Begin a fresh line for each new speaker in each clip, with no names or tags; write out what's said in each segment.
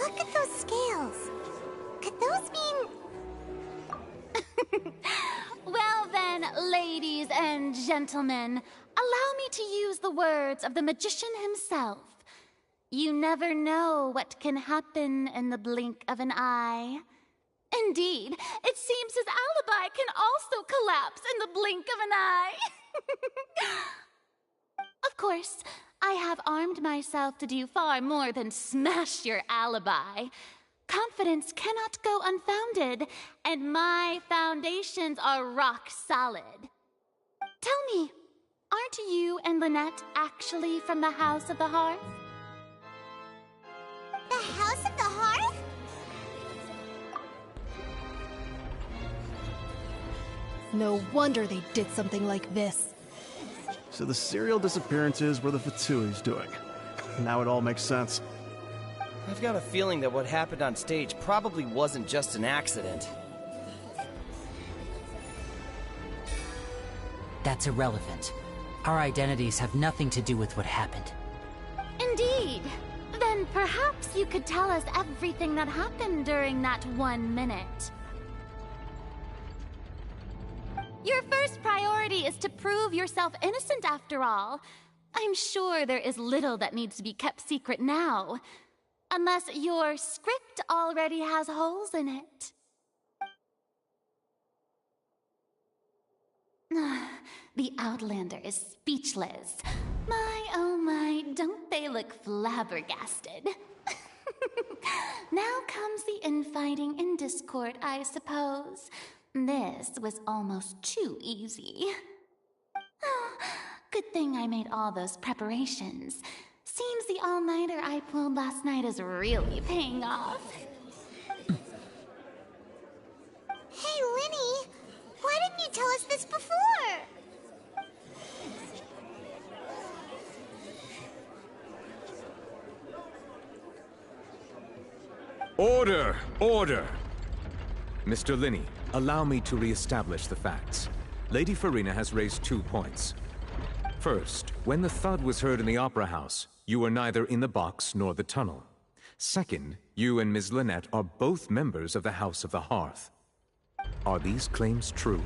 Look at those scales. Could those mean...
Well then, ladies and gentlemen, allow me to use the words of the magician himself. You never know what can happen in the blink of an eye. Indeed, it seems his alibi can also collapse in the blink of an eye. Of course, I have armed myself to do far more than smash your alibi. Confidence cannot go unfounded, and my foundations are rock solid. Tell me, aren't you and Lynette actually from the House of the Hearth?
The House of the Hearth?
No wonder they did something like this.
So the serial disappearances were the Fatui's doing. Now it all makes sense.
I've got a feeling that what happened on stage probably wasn't just an accident.
That's irrelevant. Our identities have nothing to do with what happened.
Indeed. Then perhaps you could tell us everything that happened during that 1 minute. Your first priority is to prove yourself innocent, after all. I'm sure there is little that needs to be kept secret now. Unless your script already has holes in it. The Outlander is speechless. My, oh my, don't they look flabbergasted? Now comes the infighting and discord, I suppose. This was almost too easy. Good thing I made all those preparations. Seems the all-nighter I pulled last night is really paying off.
Hey, Linny! Why didn't you tell us this before?
Order! Order! Mr. Linney, allow me to re-establish the facts. Lady Farina has raised 2 points. First, when the thud was heard in the Opera House, you were neither in the box nor the tunnel. Second, you and Ms. Lynette are both members of the House of the Hearth. Are these claims true?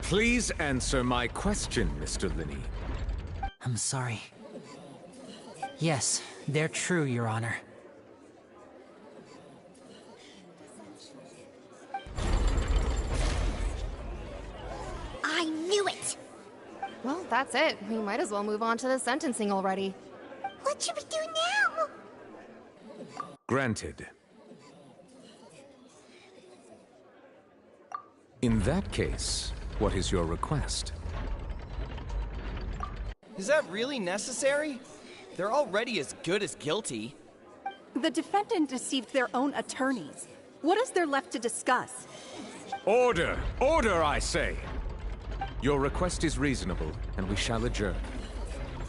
Please answer my question, Mr. Linney.
I'm sorry. Yes, they're true, Your Honor.
I knew it!
Well, that's it. We might as well move on to the sentencing already.
What should we do now?
Granted. In that case, what is your request?
Is that really necessary? They're already as good as guilty.
The defendant deceived their own attorneys. What is there left to discuss?
Order! Order, I say! Your request is reasonable, and we shall adjourn.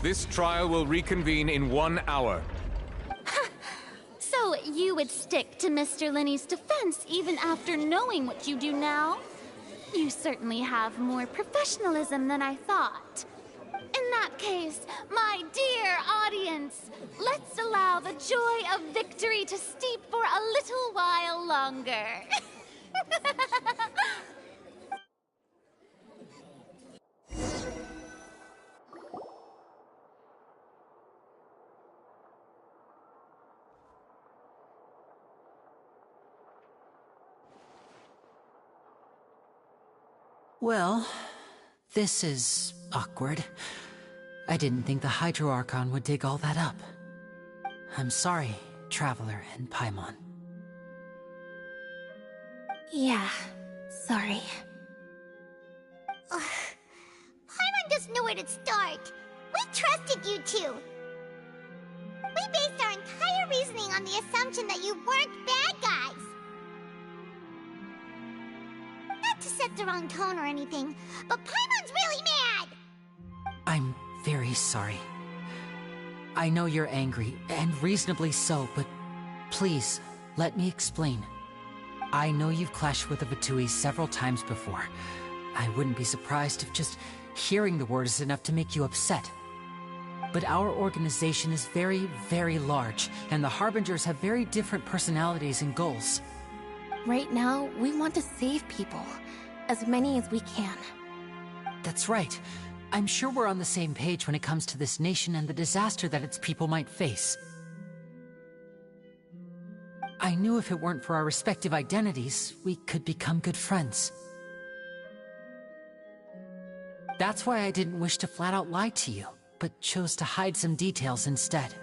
This trial will reconvene in 1 hour.
So you would stick to Mr. Linney's defense even after knowing what you do now? You certainly have more professionalism than I thought. In that case, my dear audience, let's allow the joy of victory to steep for a little while longer.
Well, this is awkward. I didn't think the Hydro Archon would dig all that up. I'm sorry, Traveler and Paimon.
Yeah, sorry. Ugh. know where to start. We trusted you two. We based our entire reasoning on the assumption that you weren't bad guys. Not to set the wrong tone or anything, but Paimon's really mad!
I'm very sorry. I know you're angry, and reasonably so, but please, let me explain. I know you've clashed with the Fatui several times before. I wouldn't be surprised if just hearing the word is enough to make you upset. But our organization is very, very large, and the Harbingers have very different personalities and goals.
Right now, we want to save people. As many as we can.
That's right. I'm sure we're on the same page when it comes to this nation and the disaster that its people might face. I knew if it weren't for our respective identities, we could become good friends. That's why I didn't wish to flat out lie to you, but chose to hide some details instead.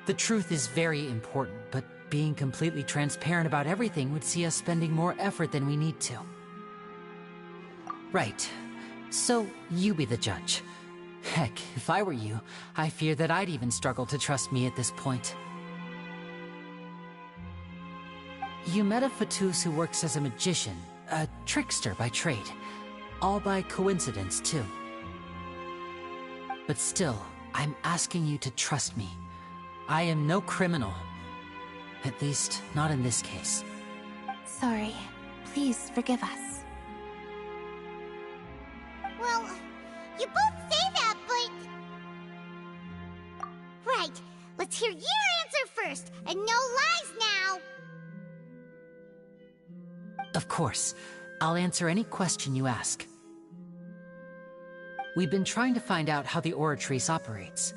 The truth is very important, but being completely transparent about everything would see us spending more effort than we need to. Right. So, you be the judge. Heck, if I were you, I fear that I'd even struggle to trust me at this point. You met a Fatus who works as a magician, a trickster by trade. All by coincidence, too. But still, I'm asking you to trust me. I am no criminal. At least, not in this case.
Sorry. Please forgive us.
Well, you both say that, but... Right, let's hear your answer first, and no lies now!
Of course. I'll answer any question you ask. We've been trying to find out how the Oratrice operates.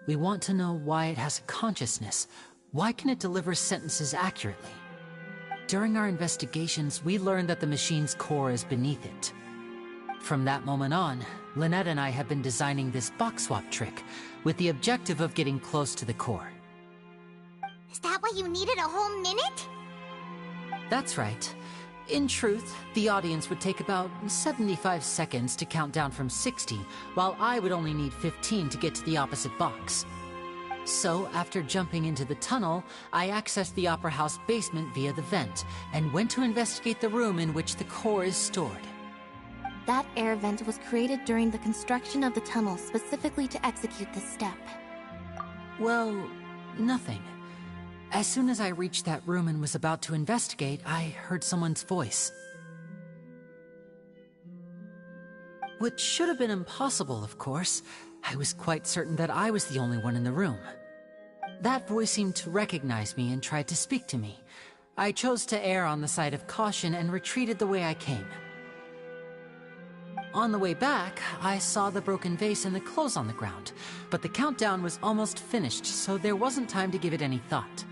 We want to know why it has a consciousness. Why can it deliver sentences accurately? During our investigations, we learned that the machine's core is beneath it. From that moment on, Lynette and I have been designing this box swap trick, with the objective of getting close to the core.
Is that why you needed a whole minute?
That's right. In truth, the audience would take about 75 seconds to count down from 60, while I would only need 15 to get to the opposite box. So, after jumping into the tunnel, I accessed the Opera House basement via the vent, and went to investigate the room in which the core is stored.
That air vent was created during the construction of the tunnel specifically to execute this step.
Well, nothing. As soon as I reached that room and was about to investigate, I heard someone's voice. Which should have been impossible, of course. I was quite certain that I was the only one in the room. That voice seemed to recognize me and tried to speak to me. I chose to err on the side of caution and retreated the way I came. On the way back, I saw the broken vase and the clothes on the ground, but the countdown was almost finished, so there wasn't time to give it any thought.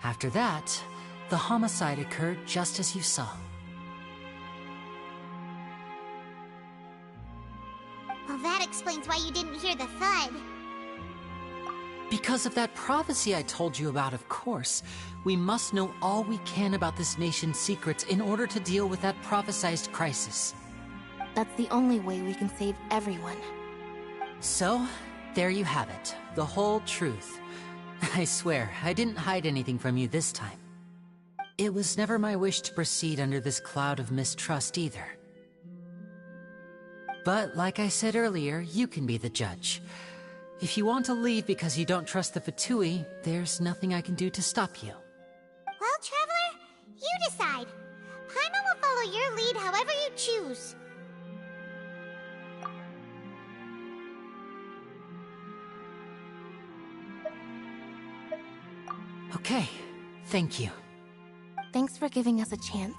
After that, the homicide occurred just as you saw.
Well, that explains why you didn't hear the thud.
Because of that prophecy I told you about, of course. We must know all we can about this nation's secrets in order to deal with that prophesized crisis.
That's the only way we can save everyone.
So, there you have it. The whole truth. I swear, I didn't hide anything from you this time. It was never my wish to proceed under this cloud of mistrust either. But, like I said earlier, you can be the judge. If you want to leave because you don't trust the Fatui, there's nothing I can do to stop you.
Well, Traveler, you decide. Paimon will follow your lead however you choose.
Okay, thank you.
Thanks for giving us a chance.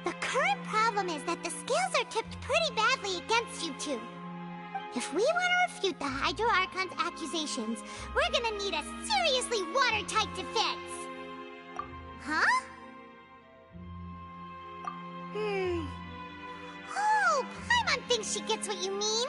The current problem is that the scales are tipped pretty badly against you two. If we want to refute the Hydro Archon's accusations, we're gonna need a seriously watertight defense. Huh? Oh, Paimon thinks she gets what you mean.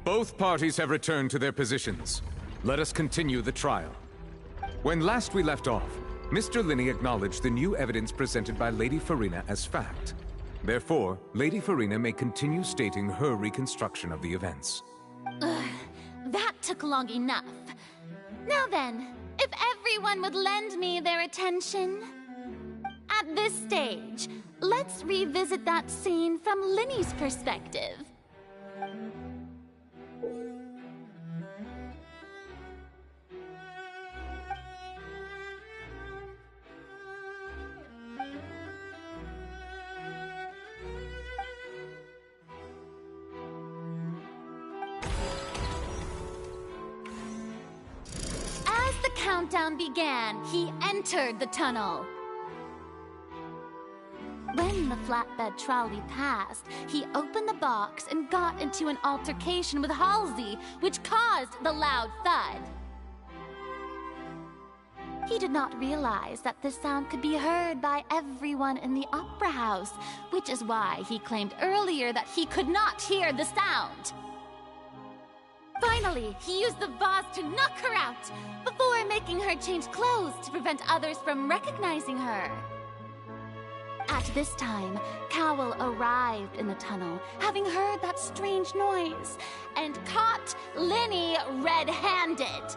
Both parties have returned to their positions. Let us continue the trial. When last we left off, Mr. Linney acknowledged the new evidence presented by Lady Farina as fact. Therefore, Lady Farina may continue stating her reconstruction of the events.
That took long enough. Now then, if everyone would lend me their attention. At this stage, let's revisit that scene from Linney's perspective. As the countdown began, he entered the tunnel. When the flatbed trolley passed, he opened the box and got into an altercation with Halsey, which caused the loud thud. He did not realize that this sound could be heard by everyone in the opera house, which is why he claimed earlier that he could not hear the sound. Finally, he used the vase to knock her out, before making her change clothes to prevent others from recognizing her. At this time, Cowell arrived in the tunnel, having heard that strange noise, and caught Linney red-handed.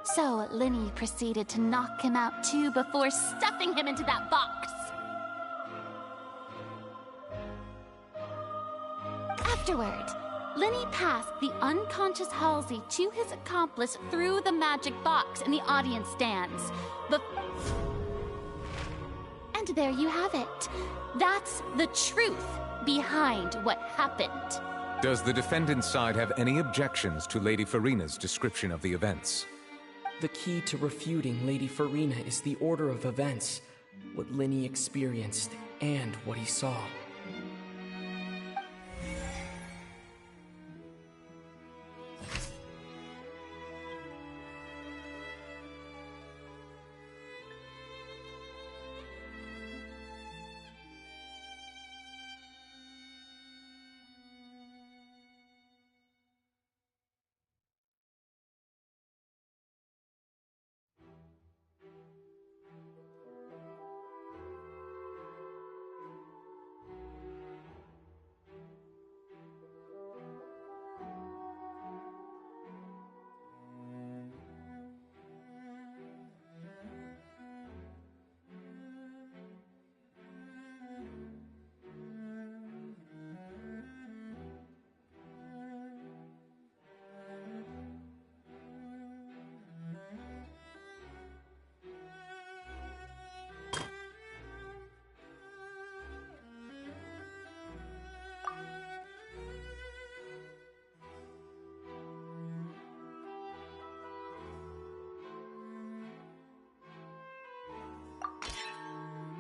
So Linney proceeded to knock him out too before stuffing him into that box. Afterward, Linney passed the unconscious Halsey to his accomplice through the magic box in the audience stands. And there you have it. That's the truth behind what happened.
Does the defendant's side have any objections to Lady Farina's description of the events?
The key to refuting Lady Farina is the order of events, what Linney experienced, and what he saw.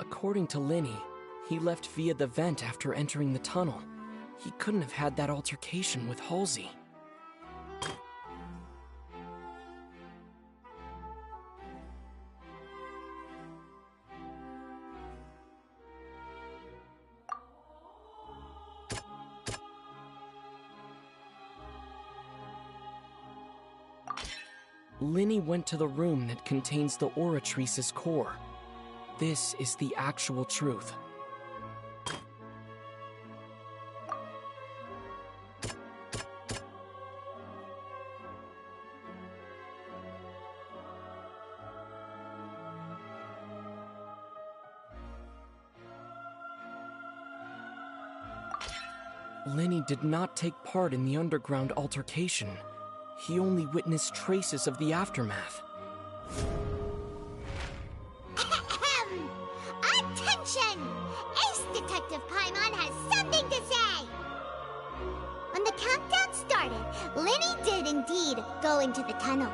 According to Linney, he left via the vent after entering the tunnel. He couldn't have had that altercation with Halsey. Linney went to the room that contains the Oratrice's core. This is the actual truth. Linney did not take part in the underground altercation. He only witnessed traces of the aftermath.
Attention! Ace Detective Paimon has something to say! When the countdown started, Linney did indeed go into the tunnel.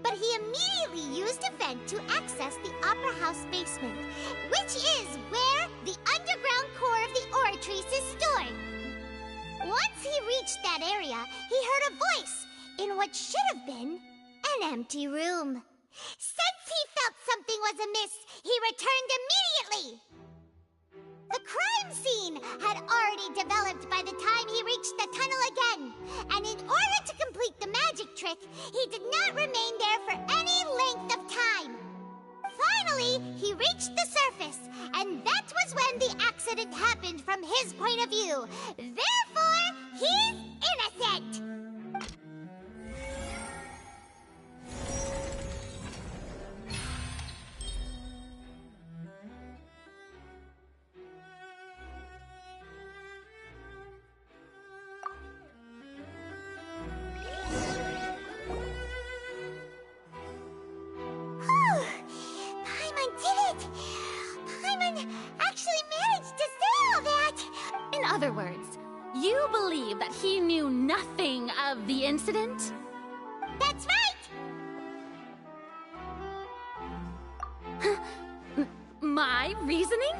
But he immediately used a vent to access the Opera House basement, which is where the underground core of the Oratrice is stored. Once he reached that area, he heard a voice in what should have been an empty room. Since he felt something was amiss, he returned immediately. The crime scene had already developed by the time he reached the tunnel again, and in order to complete the magic trick, he did not remain there for any length of time. Finally, he reached the surface, and that was when the accident happened from his point of view. Therefore, he's innocent!
In other words, you believe that he knew nothing of the incident?
That's right!
My reasoning?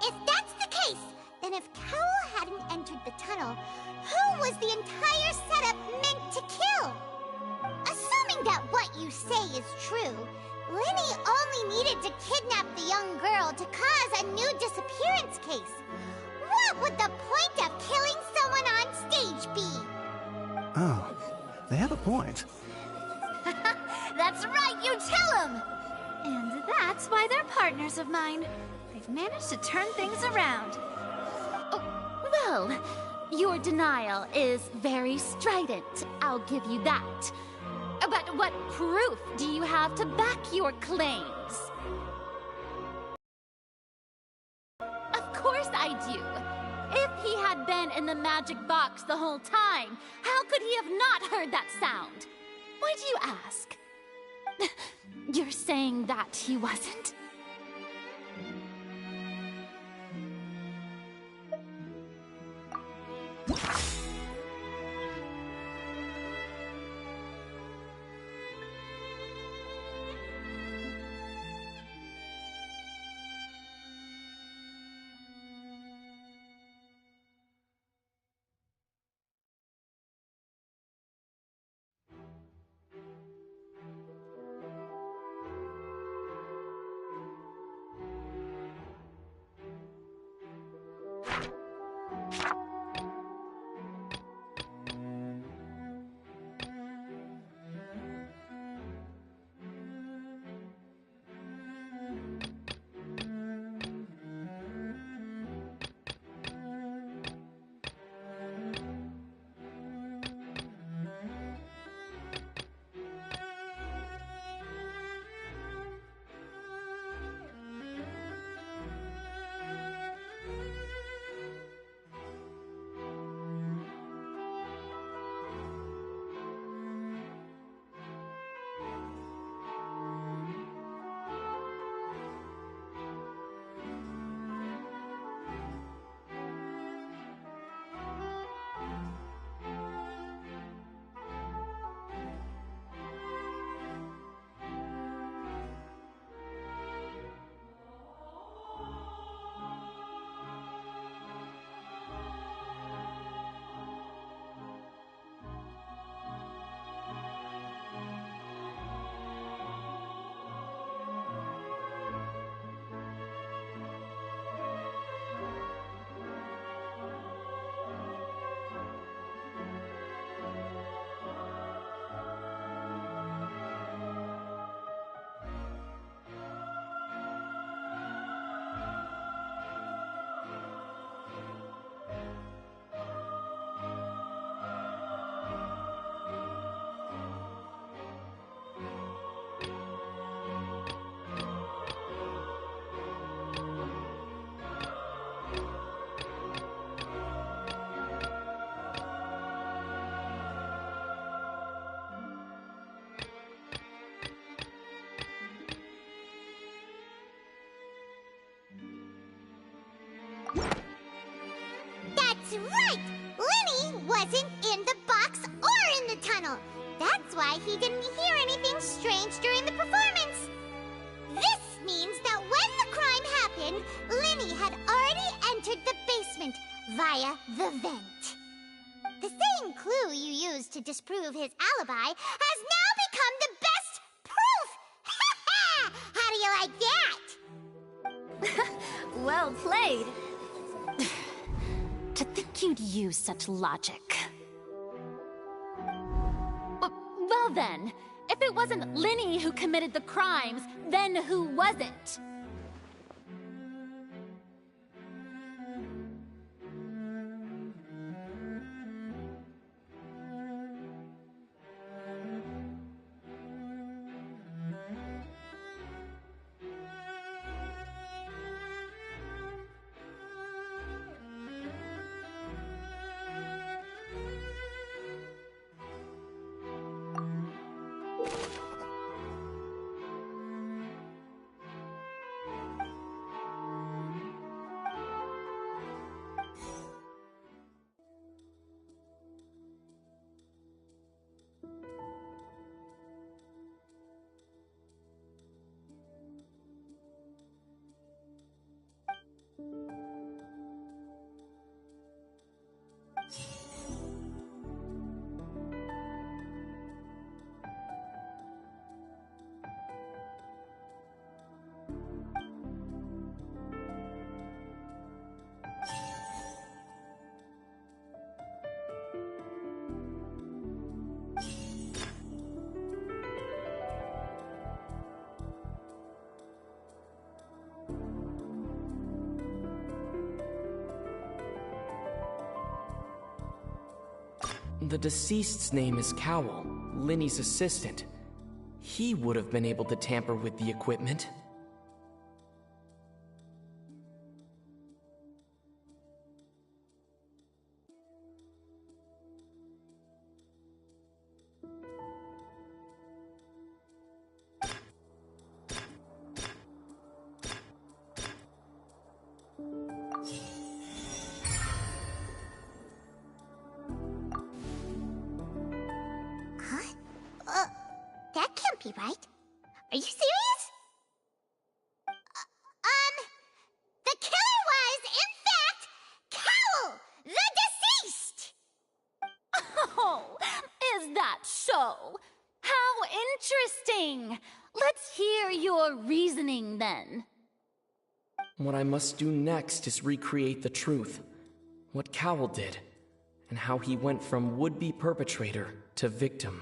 If that's the case, then if Cowell hadn't entered the tunnel, who was the entire setup meant to kill? Assuming that what you say is true, Lenny only needed to kidnap the young girl to cause a new disappearance case. What would the point of killing someone on stage be?
Oh, they have a point.
That's right, you tell him! And that's why they're partners of mine. They've managed to turn things around.
Oh, well, your denial is very strident, I'll give you that. But what proof do you have to back your claims? Of course I do. If he had been in the magic box the whole time, how could he have not heard that sound? Why do you ask? You're saying that he wasn't?
That's right! Lenny wasn't in the box or in the tunnel. That's why he didn't hear anything strange during the performance. This means that when the crime happened, Linny had already entered the basement via the vent. The same clue you used to disprove his alibi has now become the best proof! How do you like that?
Well played.
To think you'd use such logic. Well then, if it wasn't Linny who committed the crimes, then who was it?
The deceased's name is Cowell, Linny's assistant. He would have been able to tamper with the equipment.
That can't be right. Are you serious? The killer was, in fact, Cowell, the deceased!
Oh, is that so? How interesting! Let's hear your reasoning then.
What I must do next is recreate the truth. What Cowell did, and how he went from would-be perpetrator to victim.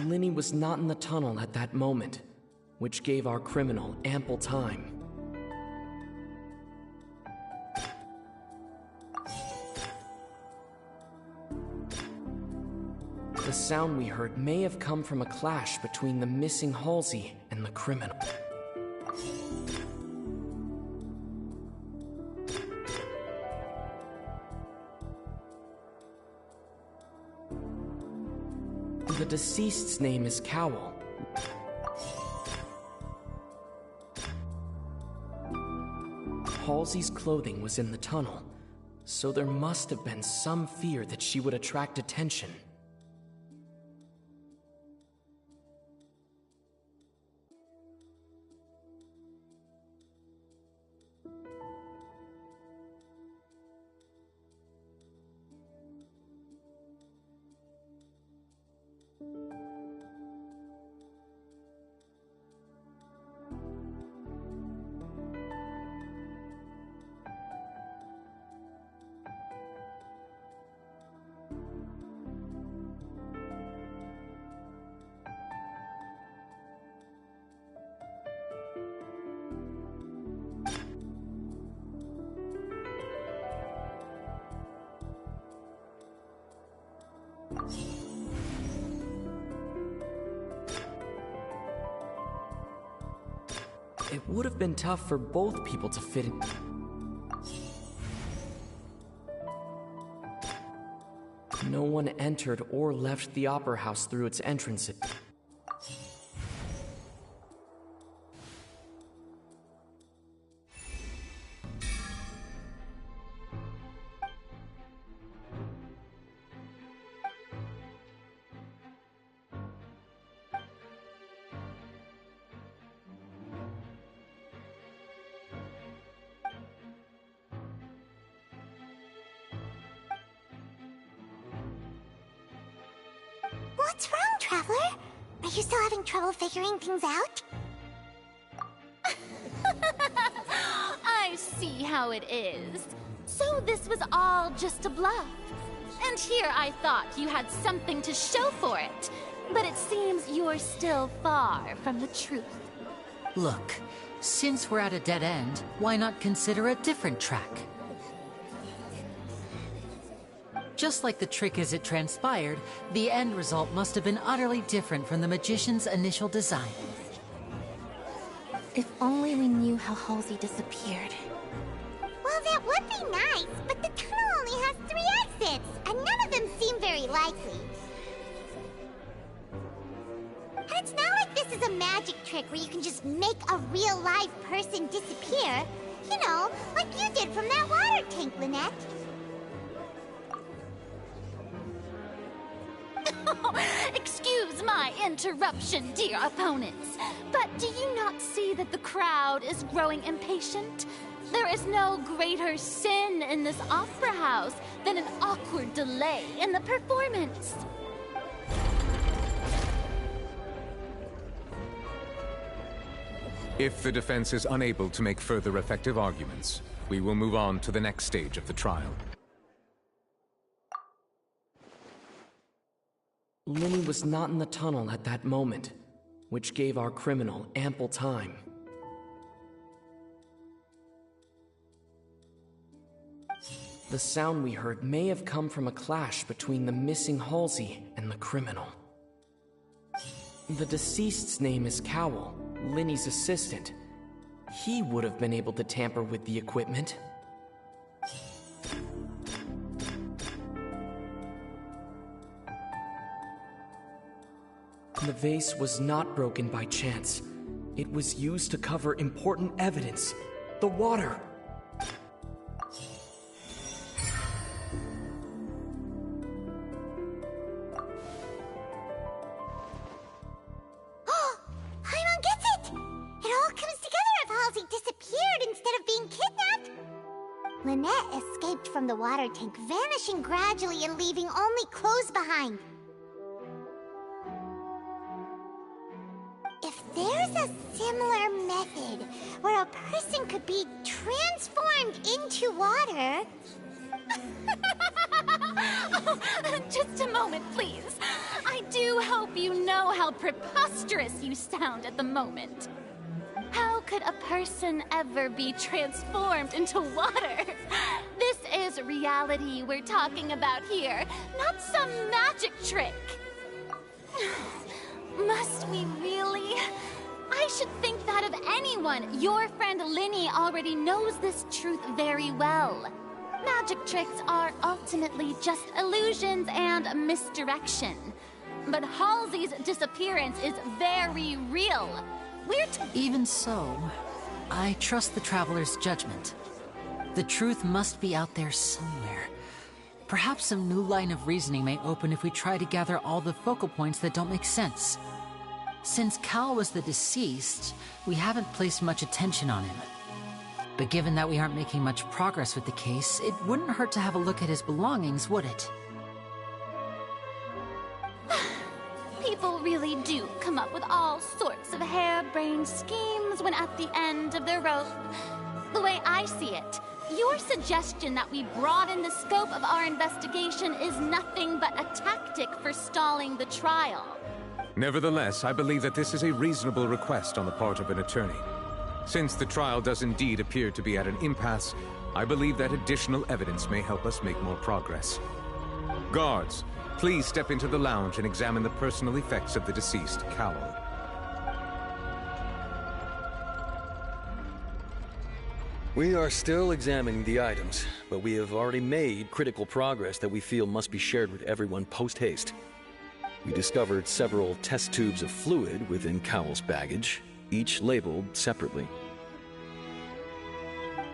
Linny was not in the tunnel at that moment, which gave our criminal ample time. The sound we heard may have come from a clash between the missing Halsey and the criminal. The deceased's name is Cowell. Halsey's clothing was in the tunnel, so there must have been some fear that she would attract attention. It would have been tough for both people to fit in. No one entered or left the Opera House through its entrances.
What's wrong, Traveler? Are you still having trouble figuring things out?
I see how it is. So this was all just a bluff. And here I thought you had something to show for it. But it seems you're still far from the truth.
Look, since we're at a dead end, why not consider a different track? Just like the trick as it transpired, the end result must have been utterly different from the magician's initial design.
If only we knew how Halsey disappeared.
Well, that would be nice, but the tunnel only has 3 exits, and none of them seem very likely. And it's not like this is a magic trick where you can just make a real live person disappear. You know, like you did from that water tank, Lynette.
Excuse my interruption, dear opponents, but do you not see that the crowd is growing impatient? There is no greater sin in this opera house than an awkward delay in the performance.
If the defense is unable to make further effective arguments, we will move on to the next stage of the trial.
Linny was not in the tunnel at that moment, which gave our criminal ample time. The sound we heard may have come from a clash between the missing Halsey and the criminal. The deceased's name is Cowell, Linny's assistant. He would have been able to tamper with the equipment. The vase was not broken by chance. It was used to cover important evidence. The water.
Lynette escaped from the water tank, vanishing gradually and leaving only clothes behind. If there's a similar method where a person could be transformed into water...
Oh, just a moment, please. I do hope you know how preposterous you sound at the moment. How could a person ever be transformed into water? This is reality we're talking about here, not some magic trick. Must we really? I should think that of anyone. Your friend Linny already knows this truth very well. Magic tricks are ultimately just illusions and misdirection. But Halsey's disappearance is very real.
Even so, I trust the Traveler's judgment. The truth must be out there somewhere. Perhaps some new line of reasoning may open if we try to gather all the focal points that don't make sense. Since Cal was the deceased, we haven't placed much attention on him. But given that we aren't making much progress with the case, it wouldn't hurt to have a look at his belongings, would it?
People really do come up with all sorts of harebrained schemes when at the end of their rope. The way I see it, your suggestion that we broaden the scope of our investigation is nothing but a tactic for stalling the trial.
Nevertheless, I believe that this is a reasonable request on the part of an attorney. Since the trial does indeed appear to be at an impasse, I believe that additional evidence may help us make more progress. Guards, please step into the lounge and examine the personal effects of the deceased, Cowell.
We are still examining the items, but we have already made critical progress that we feel must be shared with everyone post-haste. We discovered several test tubes of fluid within Cowell's baggage, each labeled separately.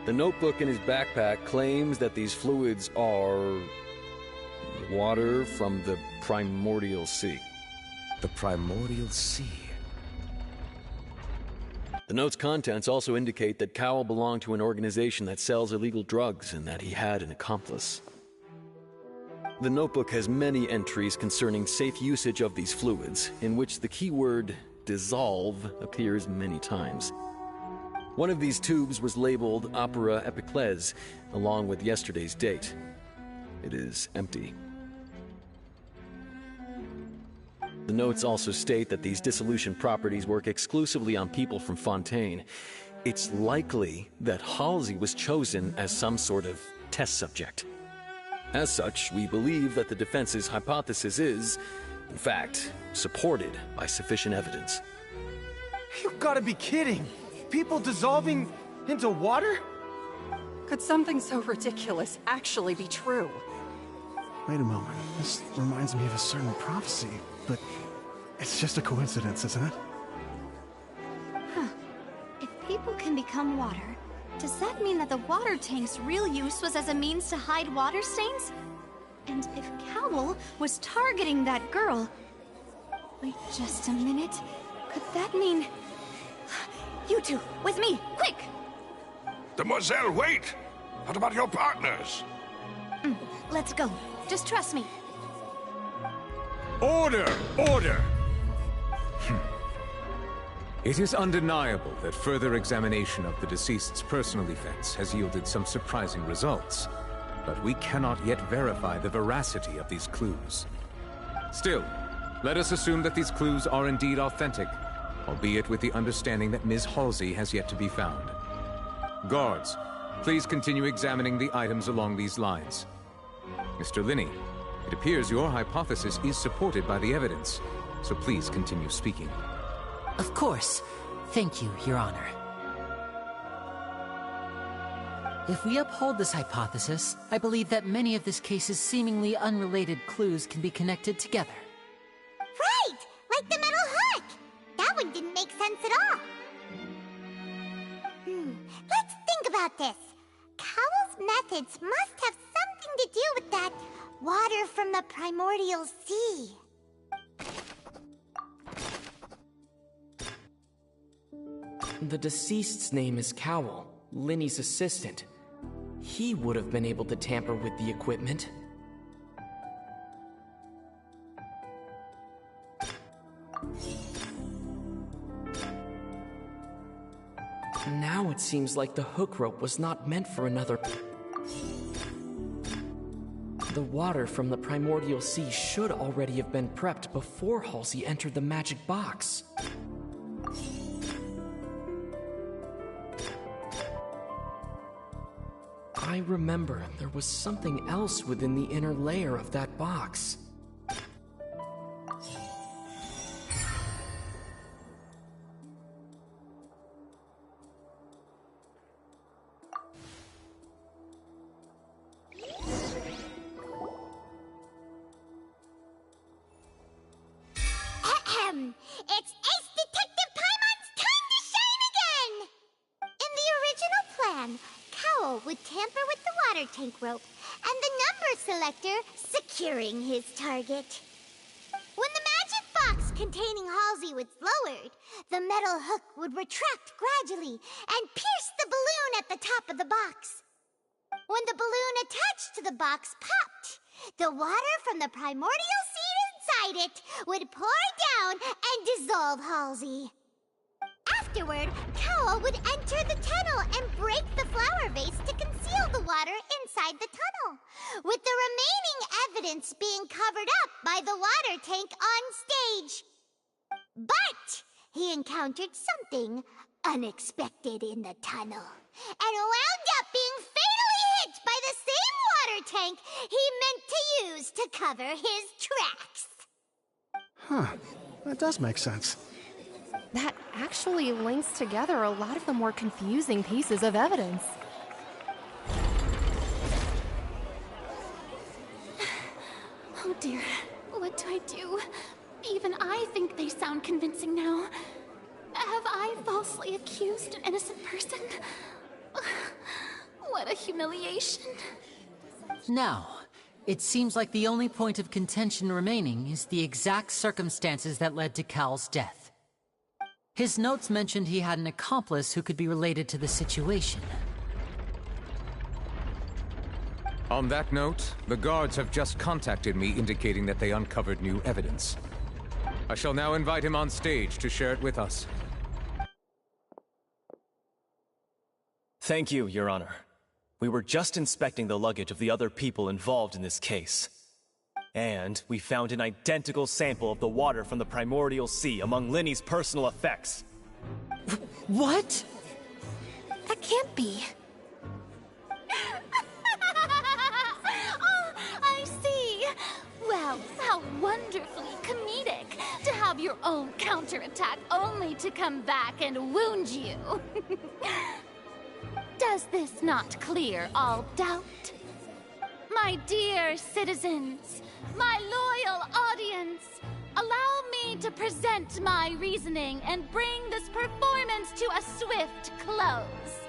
The notebook in his backpack claims that these fluids are water from the primordial sea.
The primordial sea?
The note's contents also indicate that Cowell belonged to an organization that sells illegal drugs and that he had an accomplice. The notebook has many entries concerning safe usage of these fluids, in which the keyword dissolve appears many times. One of these tubes was labeled Opera Epiclese, along with yesterday's date. It is empty. The notes also state that these dissolution properties work exclusively on people from Fontaine. It's likely that Halsey was chosen as some sort of test subject. As such, we believe that the defense's hypothesis is, in fact, supported by sufficient evidence.
You gotta be kidding! People dissolving into water?
Could something so ridiculous actually be true?
Wait a moment. This reminds me of a certain prophecy, but it's just a coincidence, isn't it?
Huh. If people can become water, does that mean that the water tank's real use was as a means to hide water stains? And if Cowl was targeting that girl... Wait just a minute. Could that mean... You two, with me, quick!
Demoiselle, wait! What about your partners?
Let's go. Just trust me.
Order! Order! It is undeniable that further examination of the deceased's personal effects has yielded some surprising results, but we cannot yet verify the veracity of these clues. Still, let us assume that these clues are indeed authentic, albeit with the understanding that Ms. Halsey has yet to be found. Guards, please continue examining the items along these lines. Mr. Linney, it appears your hypothesis is supported by the evidence, so please continue speaking.
Of course. Thank you, Your Honor. If we uphold this hypothesis, I believe that many of this case's seemingly unrelated clues can be connected together.
Right! Like the metal hook! That one didn't make sense at all. Let's think about this. Cowell's methods must have something to do with that water from the primordial sea.
The deceased's name is Cowl, Linny's assistant. He would have been able to tamper with the equipment. Now it seems like the hook rope was not meant for another... The water from the primordial sea should already have been prepped before Halsey entered the magic box. I remember there was something else within the inner layer of that box.
It's Ace Detective Paimon's time to shine again! In the original plan, Cowell would tamper with the water tank rope and the number selector securing his target. When the magic box containing Halsey was lowered, the metal hook would retract gradually and pierce the balloon at the top of the box. When the balloon attached to the box popped, the water from the primordial seed inside it would pour down and dissolve Halsey. Afterward, Cowell would enter the tunnel and break the flower vase to conceal the water inside the tunnel, with the remaining evidence being covered up by the water tank on stage. But he encountered something unexpected in the tunnel and wound up being fatally hit by the same water tank he meant to use to cover his tracks.
Huh. That does make sense.
That actually links together a lot of the more confusing pieces of evidence.
Oh dear, what do I do? Even I think they sound convincing now. Have I falsely accused an innocent person? What a humiliation.
Now, it seems like the only point of contention remaining is the exact circumstances that led to Cal's death. His notes mentioned he had an accomplice who could be related to the situation.
On that note, the guards have just contacted me indicating that they uncovered new evidence. I shall now invite him on stage to share it with us.
Thank you, Your Honor. We were just inspecting the luggage of the other people involved in this case. And we found an identical sample of the water from the primordial sea among Linny's personal effects.
What?
That can't be.
Oh, I see. Well, how wonderfully comedic to have your own counterattack only to come back and wound you. Does this not clear all doubt? My dear citizens, my loyal audience, allow me to present my reasoning and bring this performance to a swift close.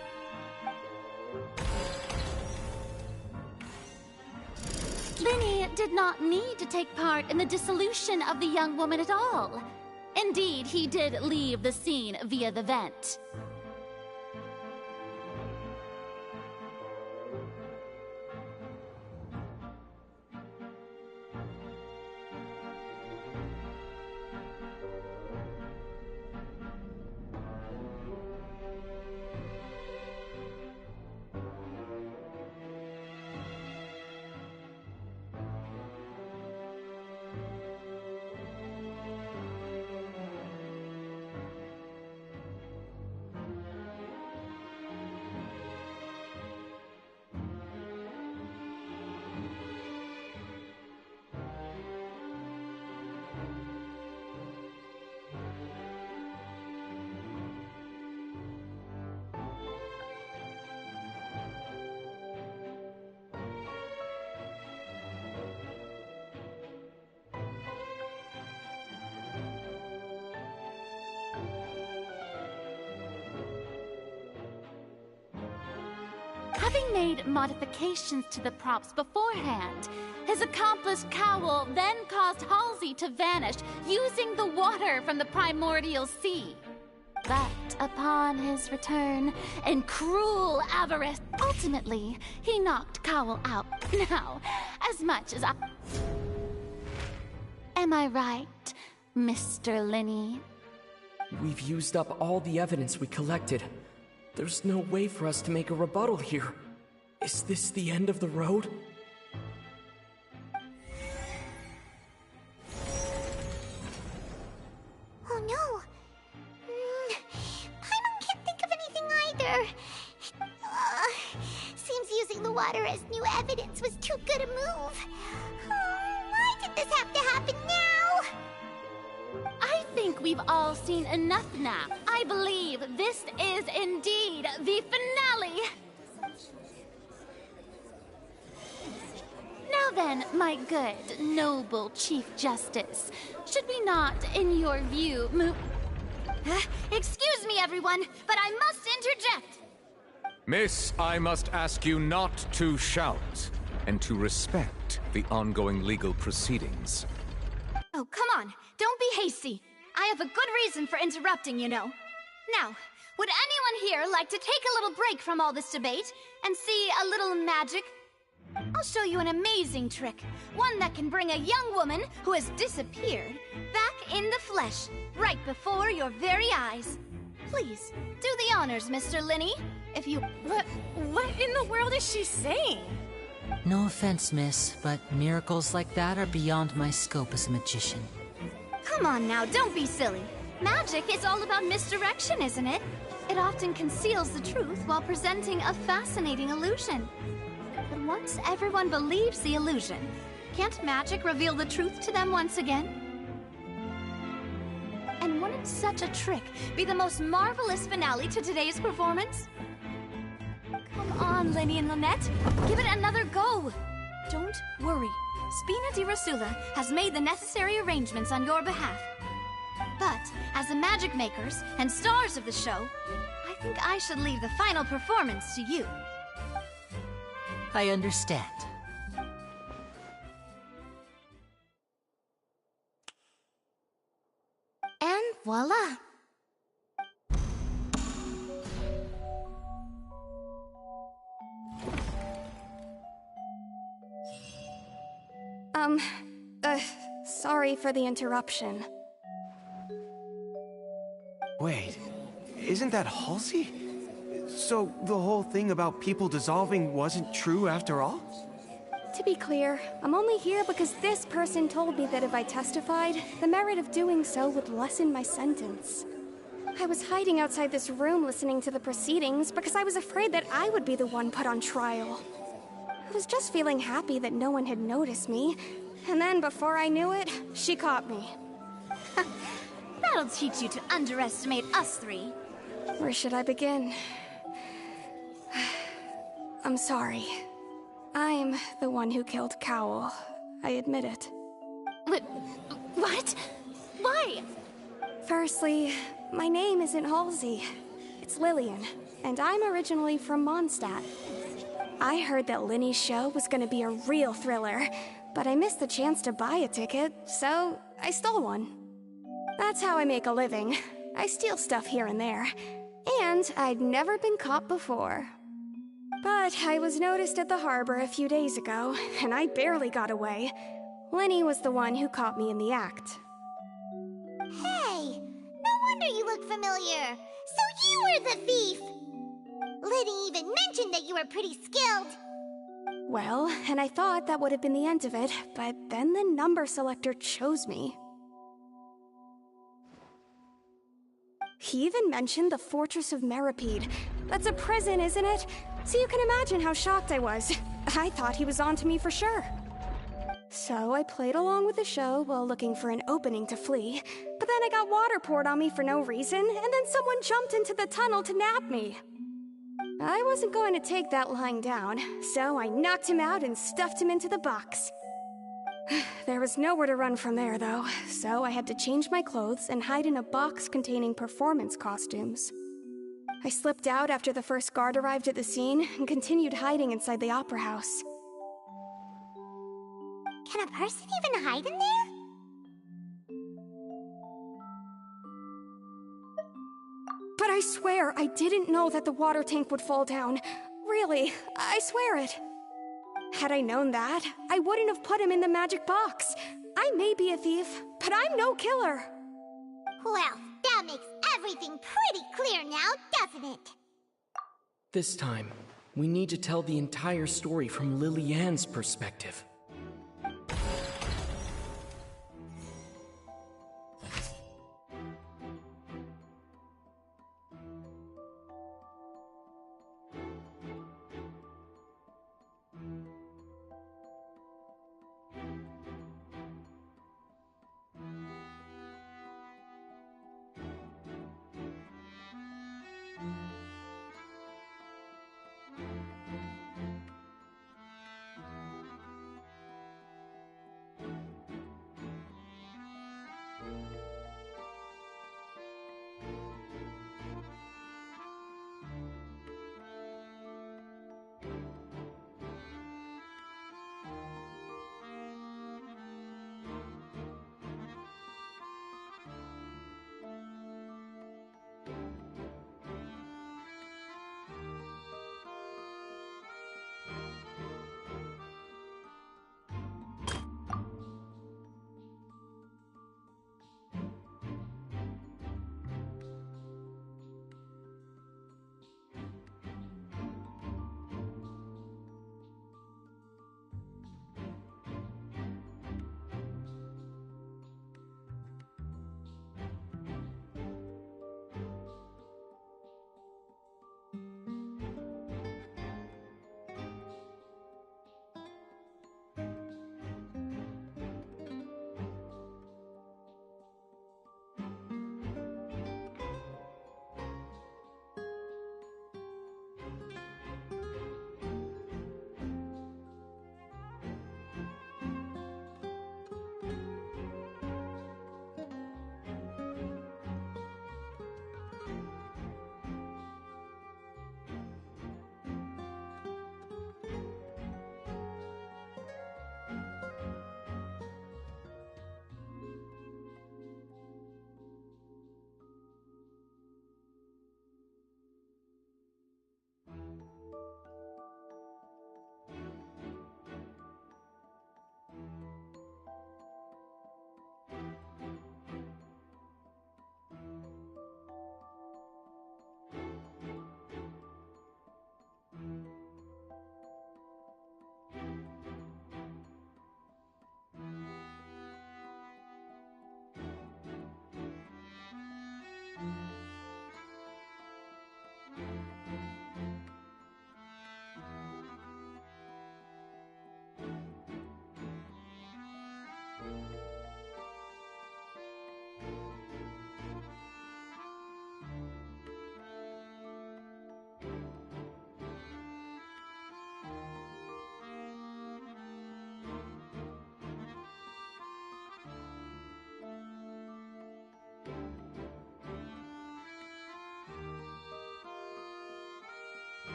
Linny did not need to take part in the dissolution of the young woman at all. Indeed, he did leave the scene via the vent. Having made modifications to the props beforehand, his accomplice Cowl then caused Halsey to vanish using the water from the primordial sea. But upon his return, in cruel avarice, ultimately, he knocked Cowl out. Now, as much as I... Am I right, Mr. Linny?
We've used up all the evidence we collected. There's no way for us to make a rebuttal here. Is this the end of the road?
Oh no. Paimon can't think of anything either. Seems using the water as new evidence was too good a move. Why did this have to happen now?
I think we've all seen enough now. I believe this is indeed the finale. Now then, my good, noble Chief Justice, should we not, in your view, move...
Excuse me, everyone, but I must interject.
Miss, I must ask you not to shout, and to respect the ongoing legal proceedings.
Oh, come on. Don't be hasty. I have a good reason for interrupting, you know. Now, would anyone here like to take a little break from all this debate and see a little magic? I'll show you an amazing trick. One that can bring a young woman who has disappeared back in the flesh, right before your very eyes. Please, do the honors, Mr. Linny, if you...
What in the world is she saying?
No offense, miss, but miracles like that are beyond my scope as a magician.
Come on now, don't be silly. Magic is all about misdirection, isn't it? It often conceals the truth while presenting a fascinating illusion. But once everyone believes the illusion, can't magic reveal the truth to them once again? And wouldn't such a trick be the most marvelous finale to today's performance? Come on, Lenny and Lynette. Give it another go. Don't worry. Spina di Rasula has made the necessary arrangements on your behalf. But, as the magic makers and stars of the show, I think I should leave the final performance to you.
I understand.
And voila! Sorry for the interruption.
Wait, isn't that Halsey? So the whole thing about people dissolving wasn't true after all?
To be clear, I'm only here because this person told me that if I testified, the merit of doing so would lessen my sentence. I was hiding outside this room listening to the proceedings because I was afraid that I would be the one put on trial. I was just feeling happy that no one had noticed me, and then before I knew it, she caught me.
That'll teach you to underestimate us three.
Where should I begin? I'm sorry. I'm the one who killed Cowl. I admit it.
What? Why?
Firstly, my name isn't Halsey. It's Lillian, and I'm originally from Mondstadt. I heard that Linny's show was gonna be a real thriller, but I missed the chance to buy a ticket, so I stole one. That's how I make a living. I steal stuff here and there, and I'd never been caught before. But I was noticed at the harbor a few days ago, and I barely got away. Linny was the one who caught me in the act.
Hey, no wonder you look familiar. So you were the thief. Liddy even mentioned that you were pretty skilled.
Well, and I thought that would have been the end of it, but then the number selector chose me. He even mentioned the Fortress of Meripede. That's a prison, isn't it? So you can imagine how shocked I was. I thought he was onto me for sure. So I played along with the show while looking for an opening to flee, but then I got water poured on me for no reason, and then someone jumped into the tunnel to nab me. I wasn't going to take that lying down, so I knocked him out and stuffed him into the box. There was nowhere to run from there, though, so I had to change my clothes and hide in a box containing performance costumes. I slipped out after the first guard arrived at the scene and continued hiding inside the opera house.
Can a person even hide in there?
But I swear I didn't know that the water tank would fall down. Really, I swear it. Had I known that, I wouldn't have put him in the magic box. I may be a thief, but I'm no killer.
Well, that makes everything pretty clear now, doesn't it?
This time, we need to tell the entire story from Lily-Ann's perspective.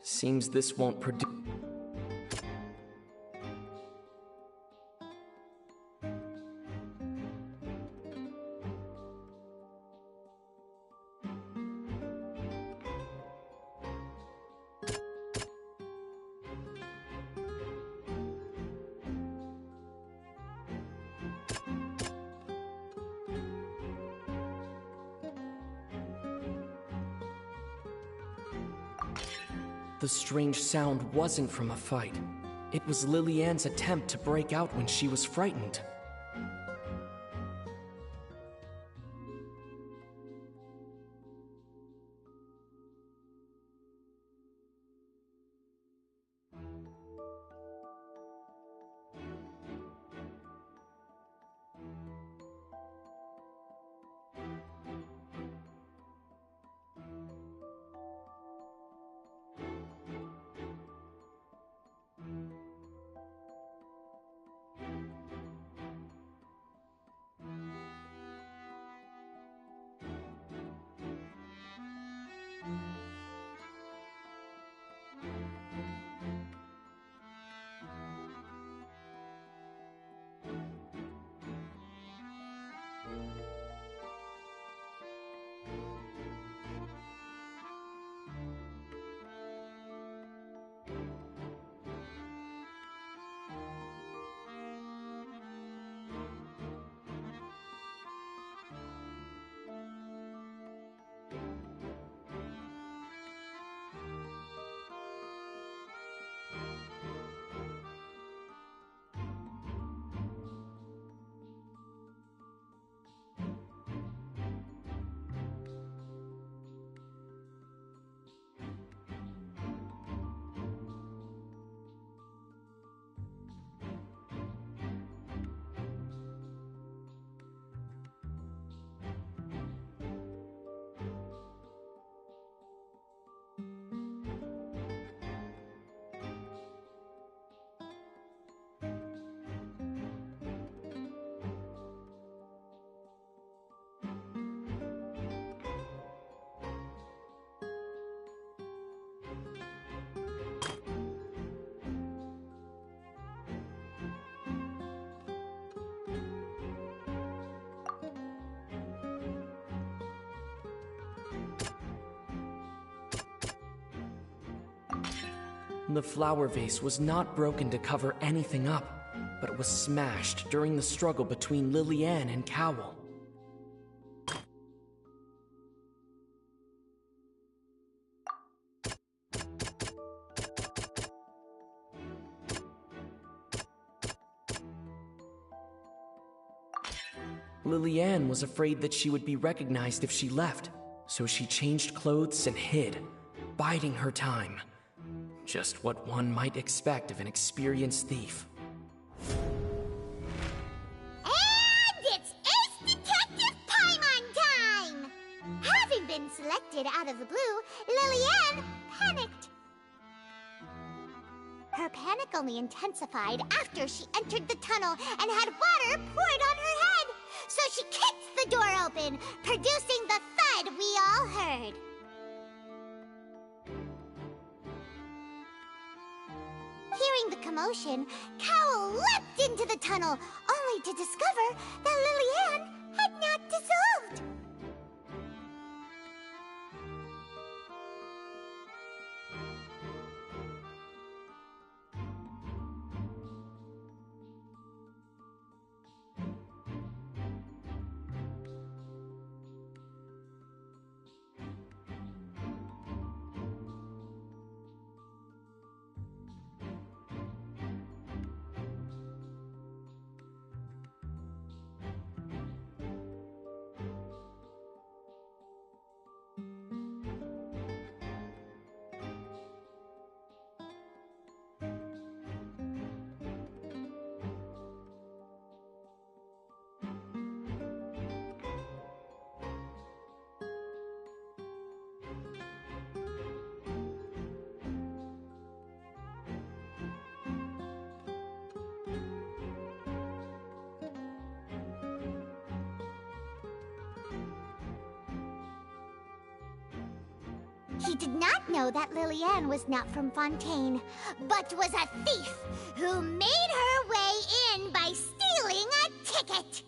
Seems this won't produce. The strange sound wasn't from a fight. It was Lilianne's attempt to break out when she was frightened. The flower vase was not broken to cover anything up, but it was smashed during the struggle between Lilianne and Cowell. Lilianne was afraid that she would be recognized if she left, so she changed clothes and hid, biding her time. Just what one might expect of an experienced thief.
And it's Ace Detective Paimon time! Having been selected out of the blue, Lilianne panicked. Her panic only intensified after she entered the tunnel and had water poured on her head. So she kicked the door open, producing the thud we all heard. Hearing the commotion, Cowell leapt tunnel, only to discover that Lillian had not dissolved. He did not know that Lillian was not from Fontaine, but was a thief who made her way in by stealing a ticket.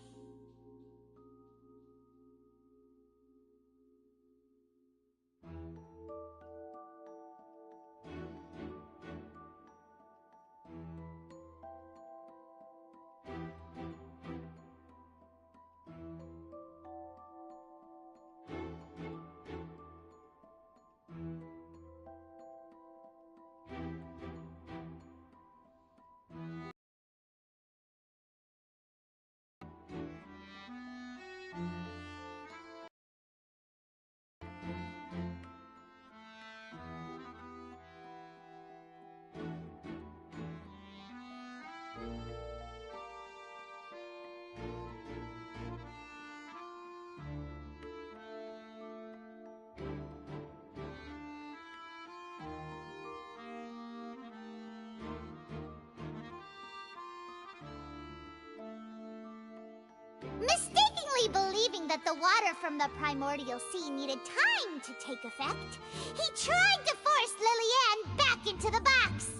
Mistakenly believing that the water from the primordial sea needed time to take effect, he tried to force Lillian back into the box.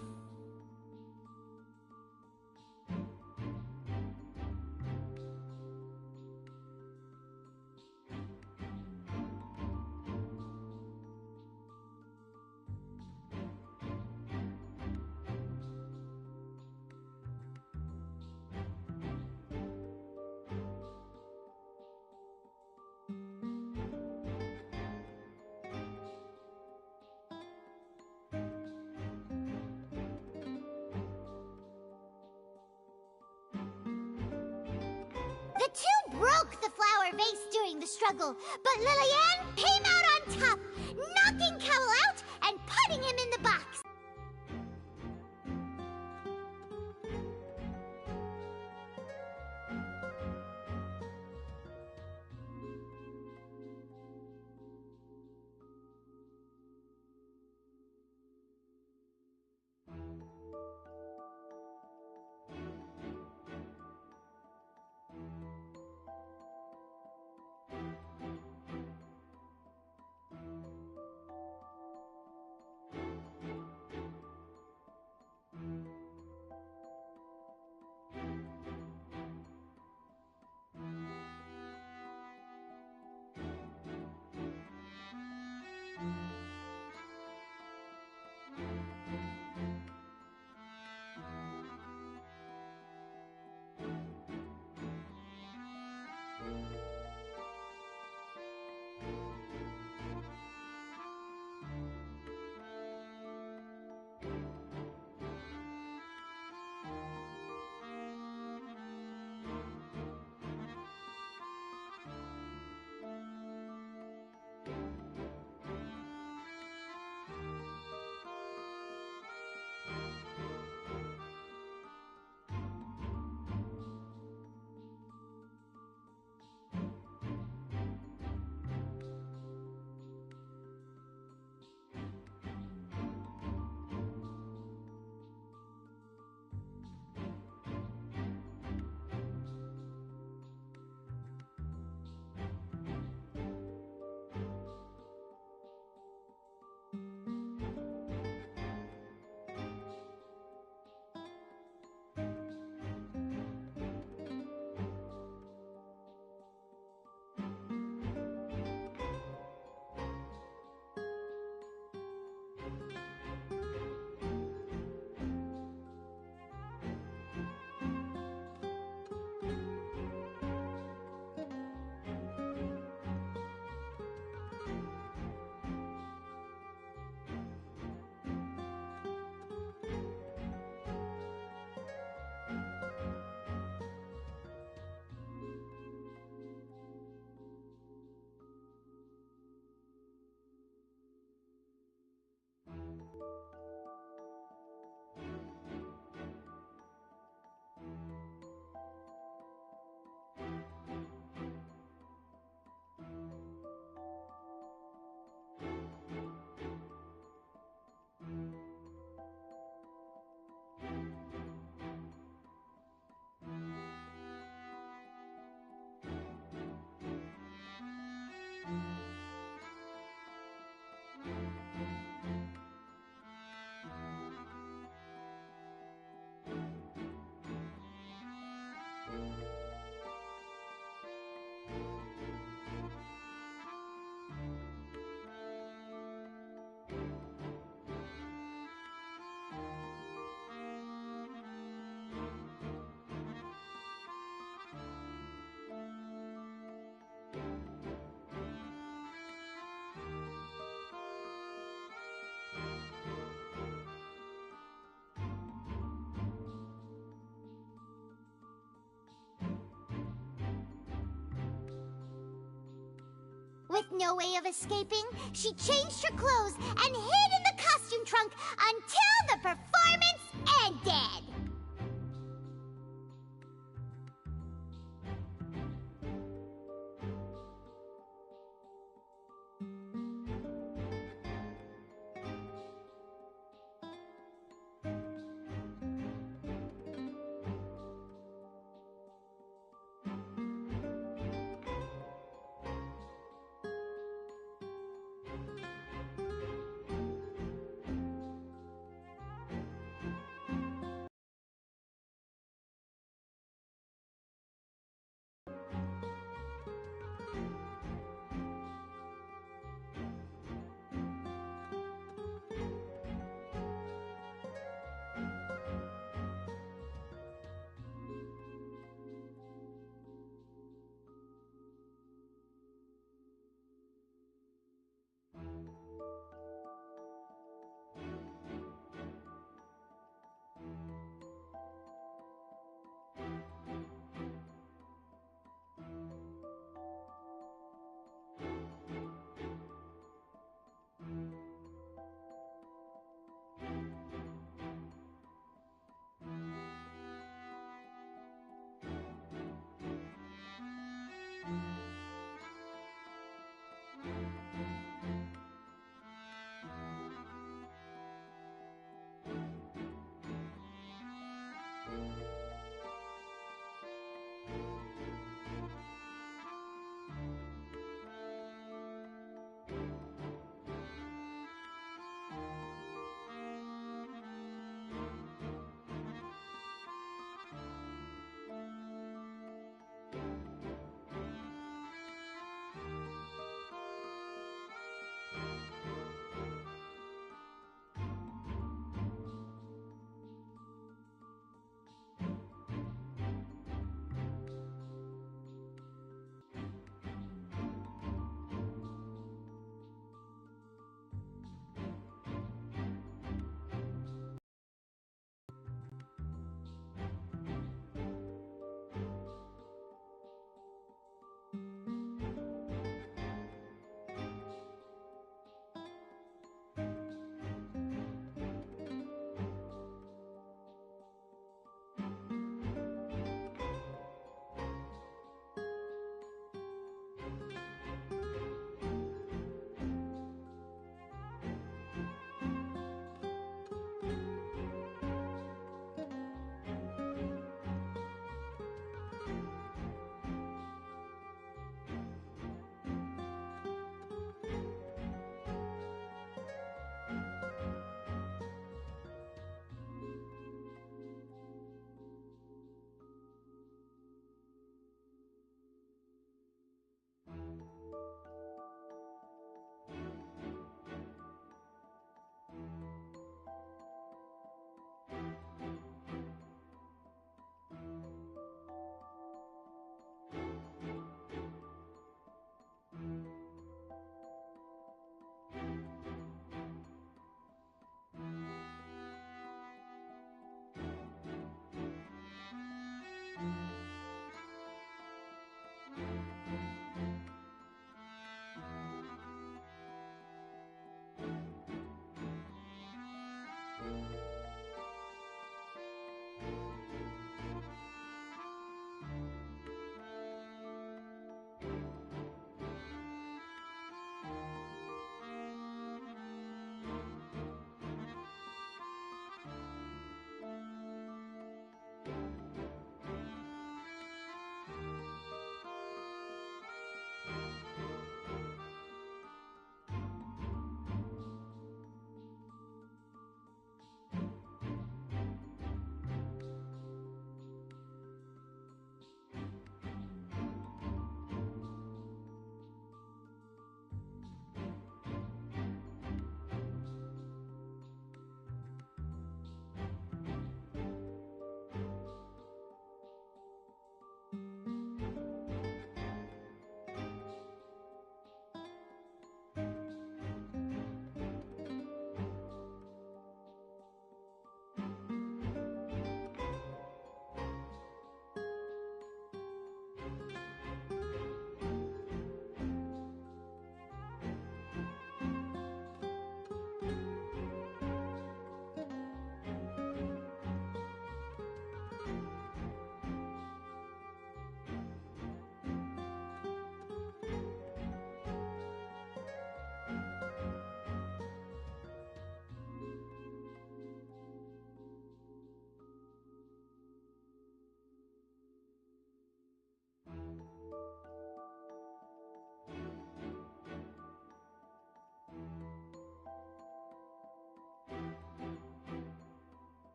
The two broke the flower vase during the struggle, but Lillian came out on top, knocking Cowell out and putting him in the box. no way of escaping, she changed her clothes and hid in the costume trunk until the performance ended.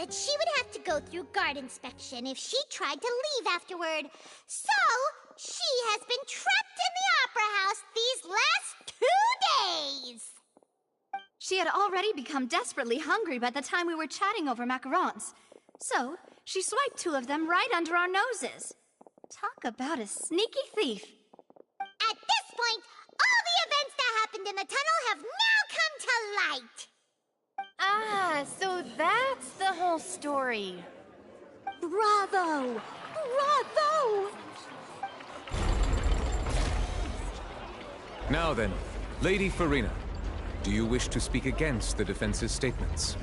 that she would have to go through guard inspection if she tried to leave afterward. So, she has been trapped in the Opera House these last 2 days!
She had already become desperately hungry by the time we were chatting over macarons. So, she swiped 2 of them right under our noses. Talk about a sneaky thief.
At this point, all the events that happened in the tunnel have now come to light!
Ah, so that's the whole story.
Bravo! Bravo!
Now then, Lady Farina, do you wish to speak against the defense's statements?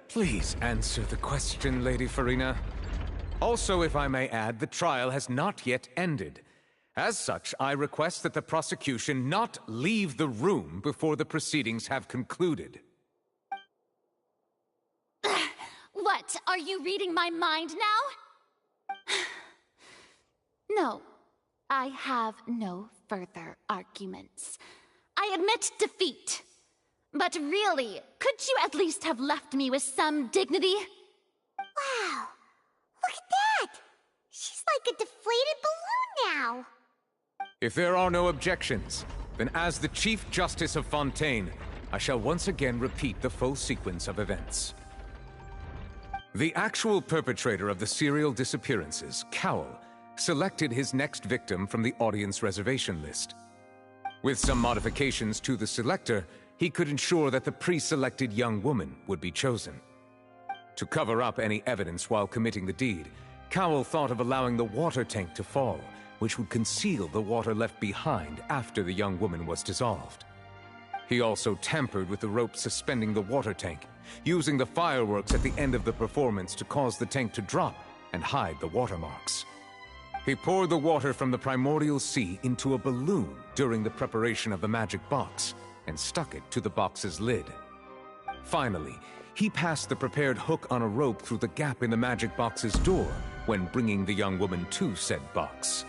Please answer the question, Lady Farina. Also, if I may add, the trial has not yet ended. As such, I request that the prosecution not leave the room before the proceedings have concluded.
What? Are you reading my mind now? No. I have no further arguments. I admit defeat. But really, could you at least have left me with some dignity?
Wow! Look at that! She's like a deflated balloon now!
If there are no objections, then as the Chief Justice of Fontaine, I shall once again repeat the full sequence of events. The actual perpetrator of the serial disappearances, Cowell, selected his next victim from the audience reservation list. With some modifications to the selector, he could ensure that the pre-selected young woman would be chosen. To cover up any evidence while committing the deed, Cowell thought of allowing the water tank to fall, which would conceal the water left behind after the young woman was dissolved. He also tampered with the rope suspending the water tank, using the fireworks at the end of the performance to cause the tank to drop and hide the watermarks. He poured the water from the primordial sea into a balloon during the preparation of the magic box, and stuck it to the box's lid. Finally, he passed the prepared hook on a rope through the gap in the magic box's door when bringing the young woman to said box.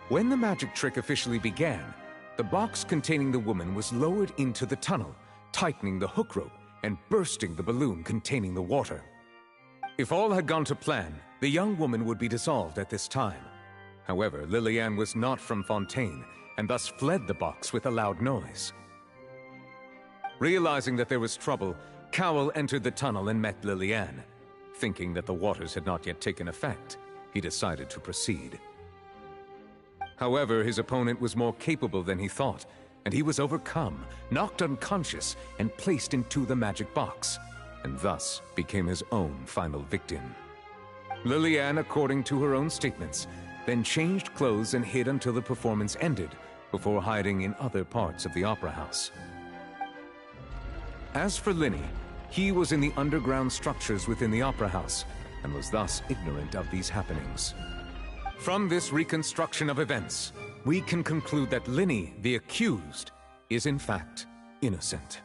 When the magic trick officially began, the box containing the woman was lowered into the tunnel, tightening the hook rope and bursting the balloon containing the water. If all had gone to plan, the young woman would be dissolved at this time. However, Liliane was not from Fontaine, and thus fled the box with a loud noise. Realizing that there was trouble, Cowell entered the tunnel and met Liliane. Thinking that the waters had not yet taken effect, he decided to proceed. However, his opponent was more capable than he thought, and he was overcome, knocked unconscious, and placed into the magic box, and thus became his own final victim. Liliane, according to her own statements, then changed clothes and hid until the performance ended, before hiding in other parts of the opera house. As for Linny, he was in the underground structures within the opera house, and was thus ignorant of these happenings. From this reconstruction of events, we can conclude that Linny, the accused, is in fact innocent.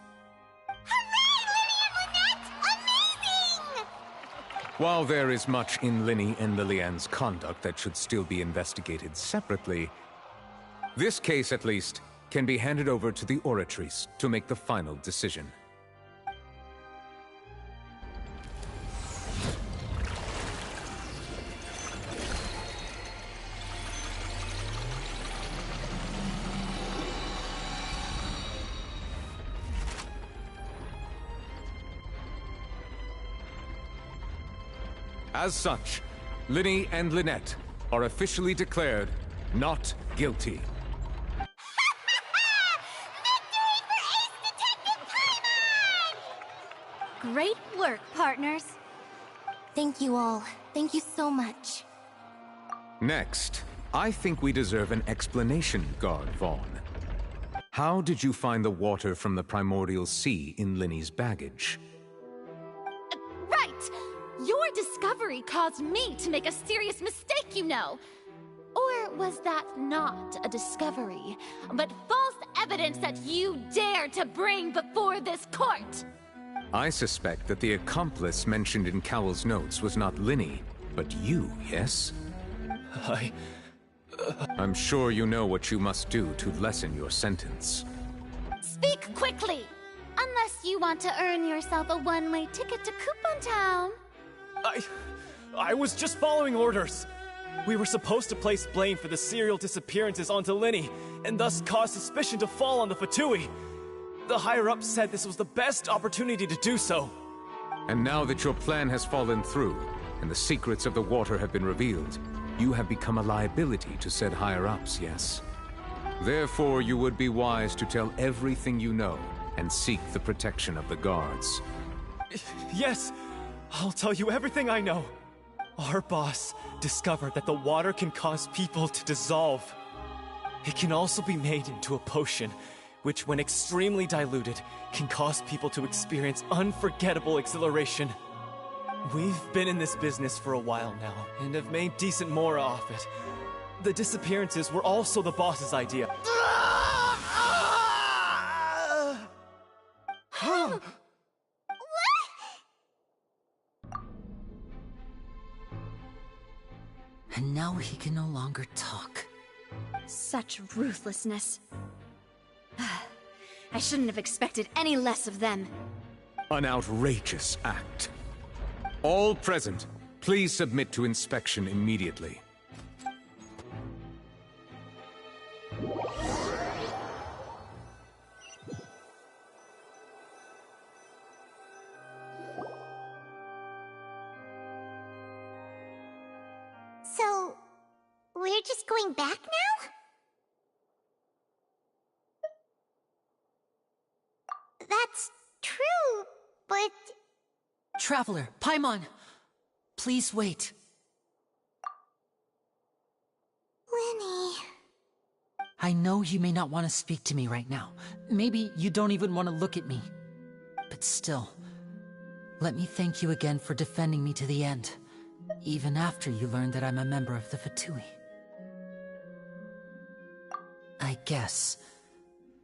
While there is much in Linny and Liliane's conduct that should still be investigated separately, this case, at least, can be handed over to the Oratrice to make the final decision. As such, Linny and Lynette are officially declared not guilty.
Great work, partners.
Thank you all. Thank you so much.
Next, I think we deserve an explanation, Guard Vaughn. How did you find the water from the primordial sea in Linny's baggage?
Right! Your discovery caused me to make a serious mistake, you know. Or was that not a discovery, but false evidence that you dared to bring before this court?
I suspect that the accomplice mentioned in Cowell's notes was not Linny, but you, yes? I'm sure you know what you must do to lessen your sentence.
Speak quickly! Unless you want to earn yourself a one-way ticket to Coupon Town.
I was just following orders. We were supposed to place blame for the serial disappearances onto Linny, and thus cause suspicion to fall on the Fatui. The higher-ups said this was the best opportunity to do so.
And now that your plan has fallen through, and the secrets of the water have been revealed, you have become a liability to said higher-ups, yes? Therefore, you would be wise to tell everything you know, and seek the protection of the guards.
Yes, I'll tell you everything I know. Our boss discovered that the water can cause people to dissolve. It can also be made into a potion, which when extremely diluted, can cause people to experience unforgettable exhilaration. We've been in this business for a while now, and have made decent mora off it. The disappearances were also the boss's idea.
And now he can no longer talk.
Such ruthlessness. I shouldn't have expected any less of them.
An outrageous act. All present, please submit to inspection immediately.
So, we're just going back now? That's true, but...
Traveler, Paimon! Please wait.
Lenny...
I know you may not want to speak to me right now. Maybe you don't even want to look at me. But still, let me thank you again for defending me to the end, even after you learned that I'm a member of the Fatui. I guess.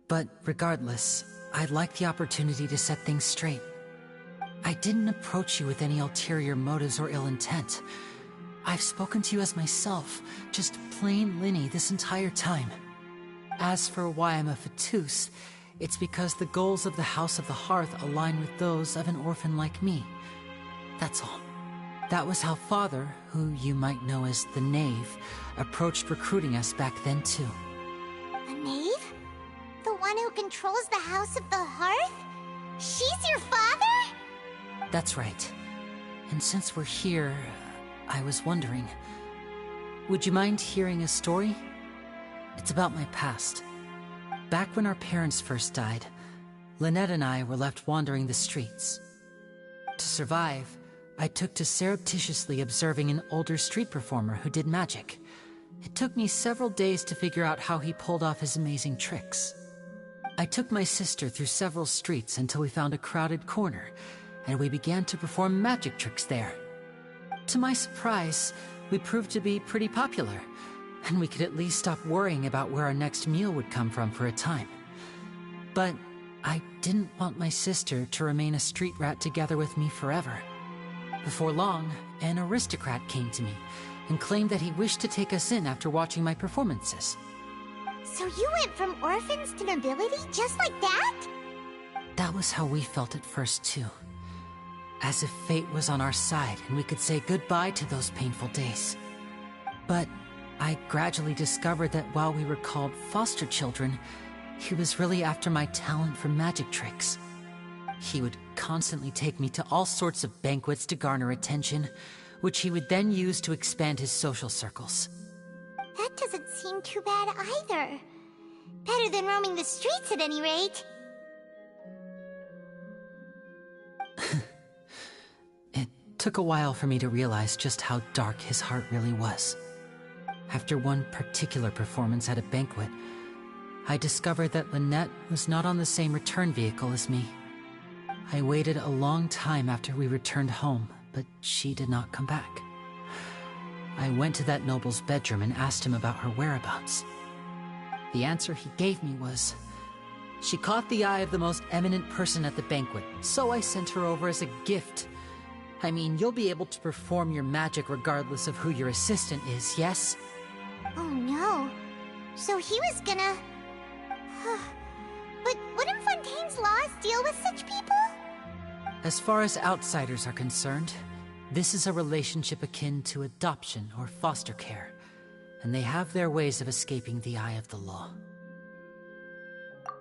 But regardless, I'd like the opportunity to set things straight. I didn't approach you with any ulterior motives or ill intent. I've spoken to you as myself, just plain Linny this entire time. As for why I'm a Fatus, it's because the goals of the House of the Hearth align with those of an orphan like me. That's all. That was how Father, who you might know as the Knave, approached recruiting us back then too.
A knave? The one who controls the House of the Hearth? She's your father?
That's right. And since we're here, I was wondering, would you mind hearing a story? It's about my past. Back when our parents first died, Lynette and I were left wandering the streets. To survive, I took to surreptitiously observing an older street performer who did magic. It took me several days to figure out how he pulled off his amazing tricks. I took my sister through several streets until we found a crowded corner, and we began to perform magic tricks there. To my surprise, we proved to be pretty popular, and we could at least stop worrying about where our next meal would come from for a time. But I didn't want my sister to remain a street rat together with me forever. Before long, an aristocrat came to me and claimed that he wished to take us in after watching my performances.
So you went from orphans to nobility just like that?
That was how we felt at first too. As if fate was on our side and we could say goodbye to those painful days. But I gradually discovered that while we were called foster children, he was really after my talent for magic tricks. He would constantly take me to all sorts of banquets to garner attention, which he would then use to expand his social circles.
That doesn't seem too bad either. Better than roaming the streets at any rate.
It took a while for me to realize just how dark his heart really was. After one particular performance at a banquet, I discovered that Lynette was not on the same return vehicle as me. I waited a long time after we returned home, but she did not come back. I went to that noble's bedroom and asked him about her whereabouts. The answer he gave me was, she caught the eye of the most eminent person at the banquet, so I sent her over as a gift. I mean, you'll be able to perform your magic regardless of who your assistant is, yes?
Oh no. So he was gonna... But wouldn't Fontaine's laws deal with such people?
As far as outsiders are concerned, this is a relationship akin to adoption or foster care, and they have their ways of escaping the eye of the law.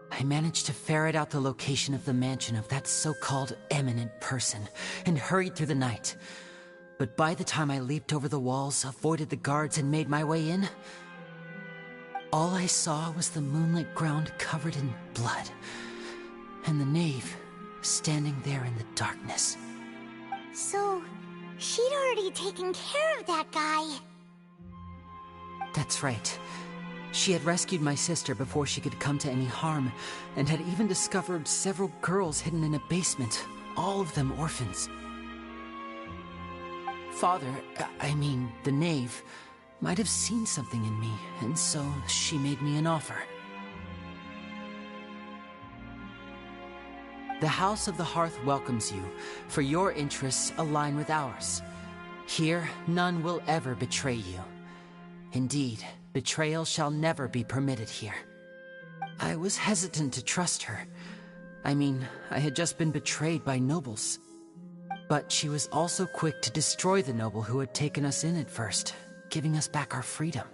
I managed to ferret out the location of the mansion of that so-called eminent person, and hurried through the night. But by the time I leaped over the walls, avoided the guards, and made my way in, all I saw was the moonlit ground covered in blood, and the knave standing there in the darkness.
So, she'd already taken care of that guy.
That's right. She had rescued my sister before she could come to any harm, and had even discovered several girls hidden in a basement, all of them orphans. Father, I mean, the knave, might have seen something in me, and so she made me an offer. The House of the Hearth welcomes you, for your interests align with ours. Here, none will ever betray you. Indeed, betrayal shall never be permitted here. I was hesitant to trust her. I mean, I had just been betrayed by nobles. But she was also quick to destroy the noble who had taken us in at first, giving us back our freedom.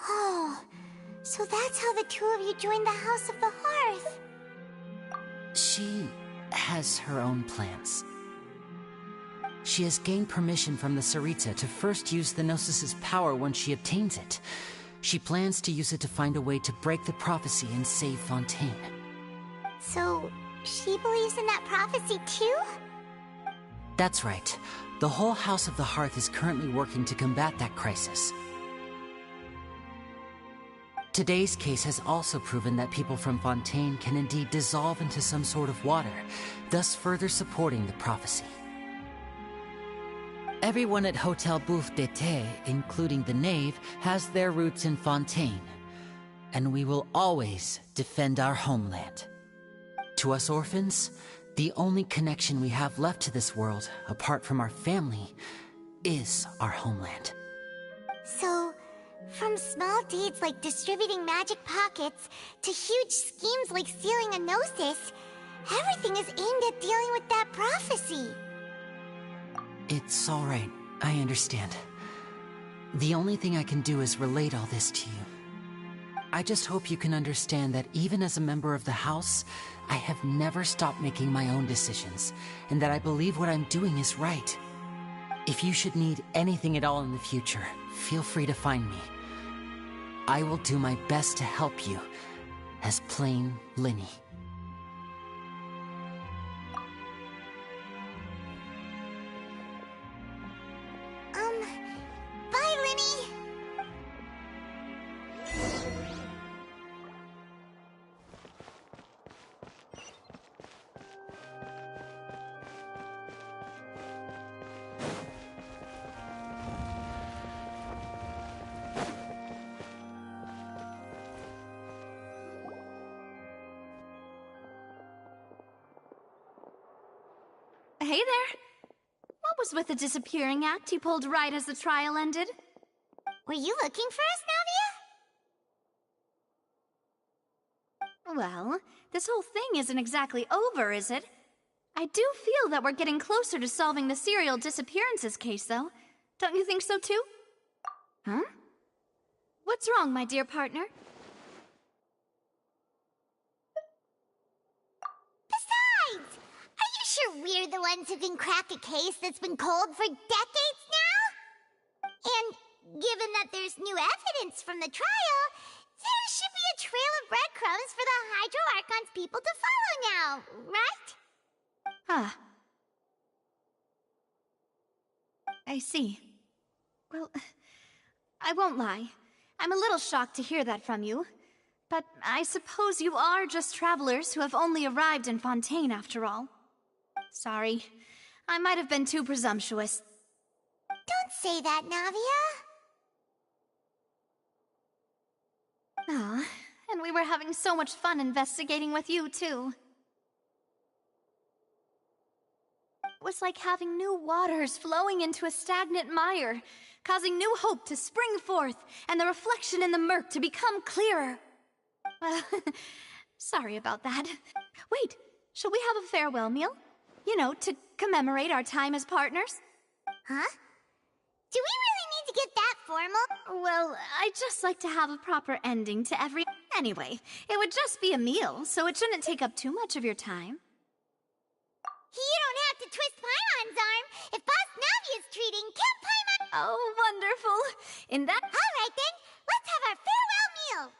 Oh, so that's how the two of you joined the House of the Hearth.
She has her own plans. She has gained permission from the Tsaritsa to first use the Gnosis' power when she obtains it. She plans to use it to find a way to break the prophecy and save Fontaine.
So, she believes in that prophecy too?
That's right. The whole House of the Hearth is currently working to combat that crisis. Today's case has also proven that people from Fontaine can indeed dissolve into some sort of water, thus further supporting the prophecy. Everyone at Hotel Bouffe d'été, including the knave, has their roots in Fontaine, and we will always defend our homeland. To us orphans, the only connection we have left to this world, apart from our family, is our homeland.
So, from small deeds like distributing magic pockets to huge schemes like stealing a Gnosis, everything is aimed at dealing with that prophecy.
It's all right. I understand. The only thing I can do is relate all this to you. I just hope you can understand that even as a member of the House, I have never stopped making my own decisions, and that I believe what I'm doing is right. If you should need anything at all in the future, feel free to find me. I will do my best to help you, as plain Linny.
Bye, Linny!
Hey there! What was with the disappearing act you pulled right as the trial ended?
Were you looking for us, Navia?
Well, this whole thing isn't exactly over, is it? I do feel that we're getting closer to solving the serial disappearances case, though. Don't you think so, too? Huh? What's wrong, my dear partner?
Besides, are you sure we're the ones who can crack a case that's been cold for decades now? And given that there's new evidence from the trial, there should be a trail of breadcrumbs for the Hydro Archon's people to follow now, right?
Ah. I see. Well, I won't lie. I'm a little shocked to hear that from you. But I suppose you are just travelers who have only arrived in Fontaine after all. Sorry. I might have been too presumptuous.
Don't say that, Navia.
Ah, and we were having so much fun investigating with you, too. It was like having new waters flowing into a stagnant mire, causing new hope to spring forth, and the reflection in the murk to become clearer. Well, Sorry about that. Wait, shall we have a farewell meal? You know, to commemorate our time as partners?
Huh? Do we really need to get that formal?
Well, I'd just like to have a proper ending to every... Anyway, it would just be a meal, so it shouldn't take up too much of your time.
You don't have to twist Paimon's arm. If Boss Navi is treating, Camp Paimon...
Oh, wonderful. In that...
Alright then, let's have our farewell meal.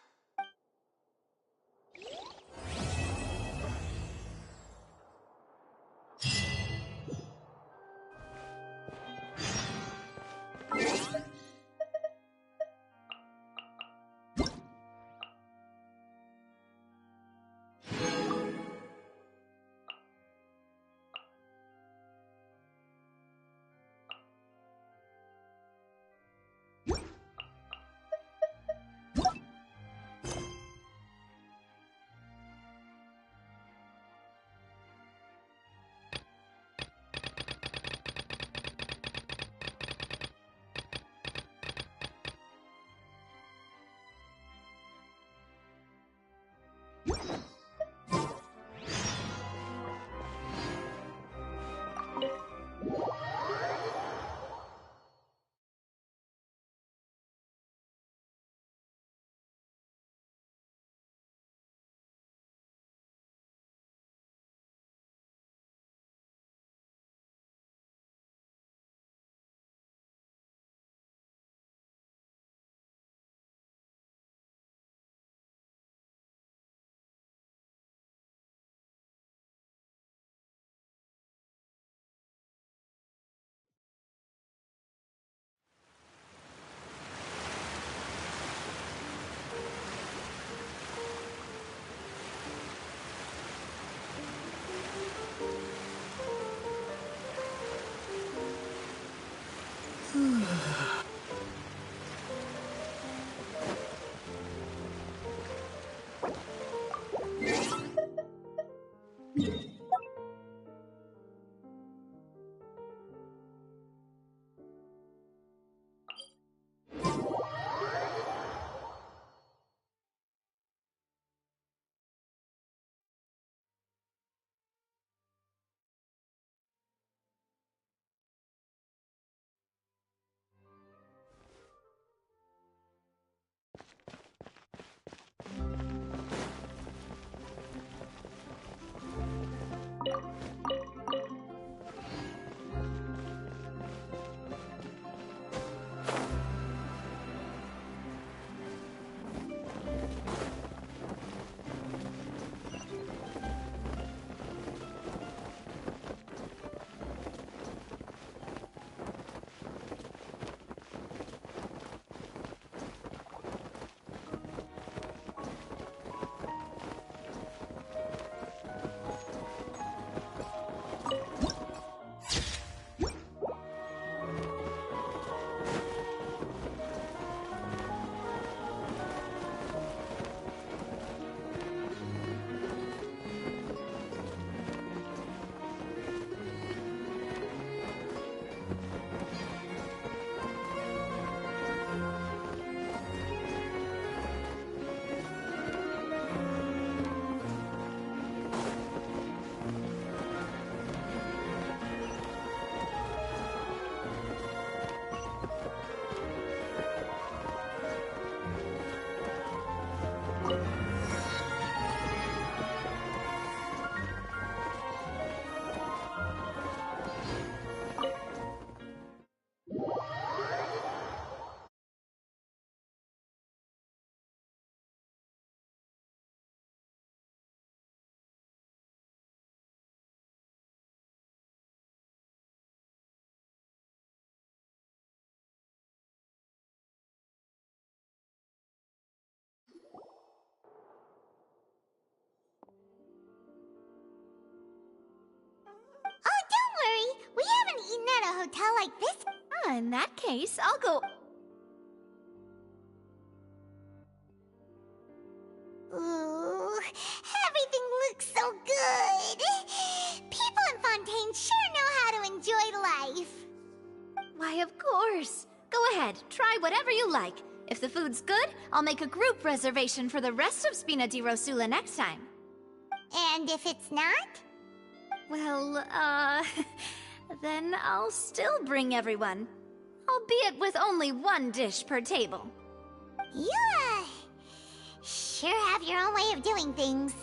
Oh, don't worry. We haven't eaten at a hotel like this.
In that case, I'll go...
Ooh, everything looks so good. People in Fontaine sure know how to enjoy life.
Why, of course. Go ahead, try whatever you like. If the food's good, I'll make a group reservation for the rest of Spina di Rosula next time.
And if it's not?
Well, then I'll still bring everyone. Albeit with only one dish per table.
You, sure have your own way of doing things.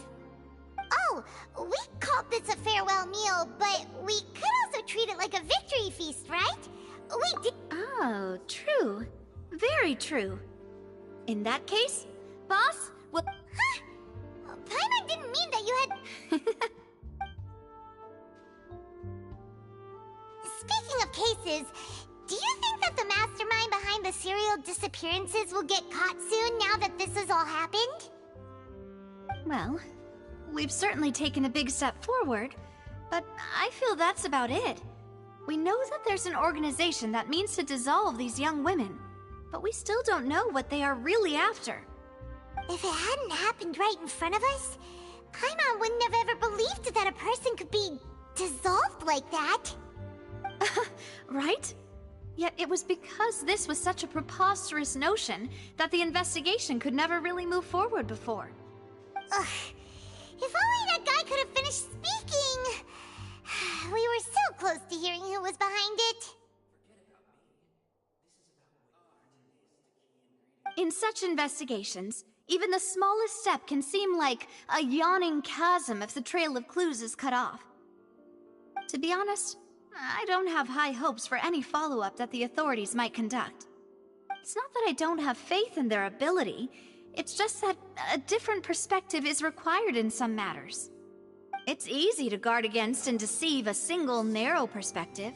Oh, we called this a farewell meal, but we could also treat it like a victory feast, right? We did.
Oh, true. Very true. In that case, boss, will.
Huh? Paimon didn't mean that you had. Speaking of cases, do you think that the mastermind behind the serial disappearances will get caught soon now that this has all happened?
Well, we've certainly taken a big step forward, but I feel that's about it. We know that there's an organization that means to dissolve these young women, but we still don't know what they are really after.
If it hadn't happened right in front of us, Paimon wouldn't have ever believed that a person could be dissolved like that.
Right? Yet it was because this was such a preposterous notion that the investigation could never really move forward before.
Ugh. If only that guy could have finished speaking! We were so close to hearing who was behind it.
In such investigations, even the smallest step can seem like a yawning chasm if the trail of clues is cut off. To be honest, I don't have high hopes for any follow-up that the authorities might conduct. It's not that I don't have faith in their ability, it's just that a different perspective is required in some matters. It's easy to guard against and deceive a single narrow perspective.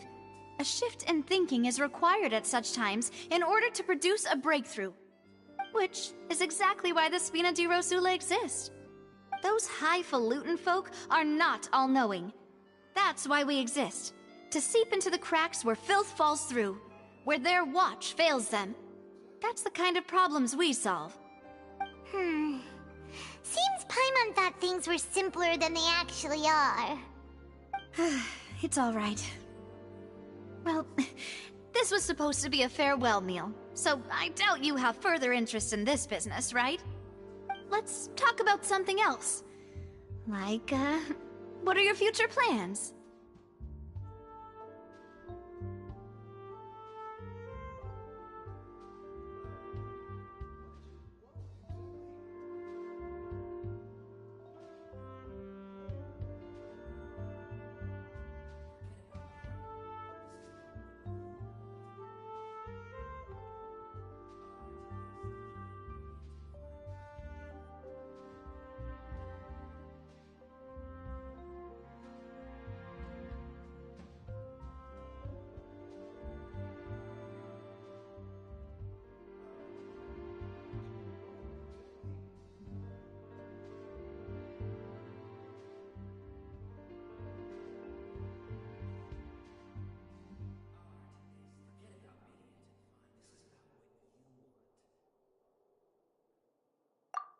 A shift in thinking is required at such times in order to produce a breakthrough. Which is exactly why the Spina di Rosula exists. Those highfalutin folk are not all-knowing. That's why we exist. To seep into the cracks where filth falls through, where their watch fails them. That's the kind of problems we solve.
Seems Paimon thought things were simpler than they actually are.
It's all right. Well, this was supposed to be a farewell meal, so I doubt you have further interest in this business, right? Let's talk about something else. Like, what are your future plans?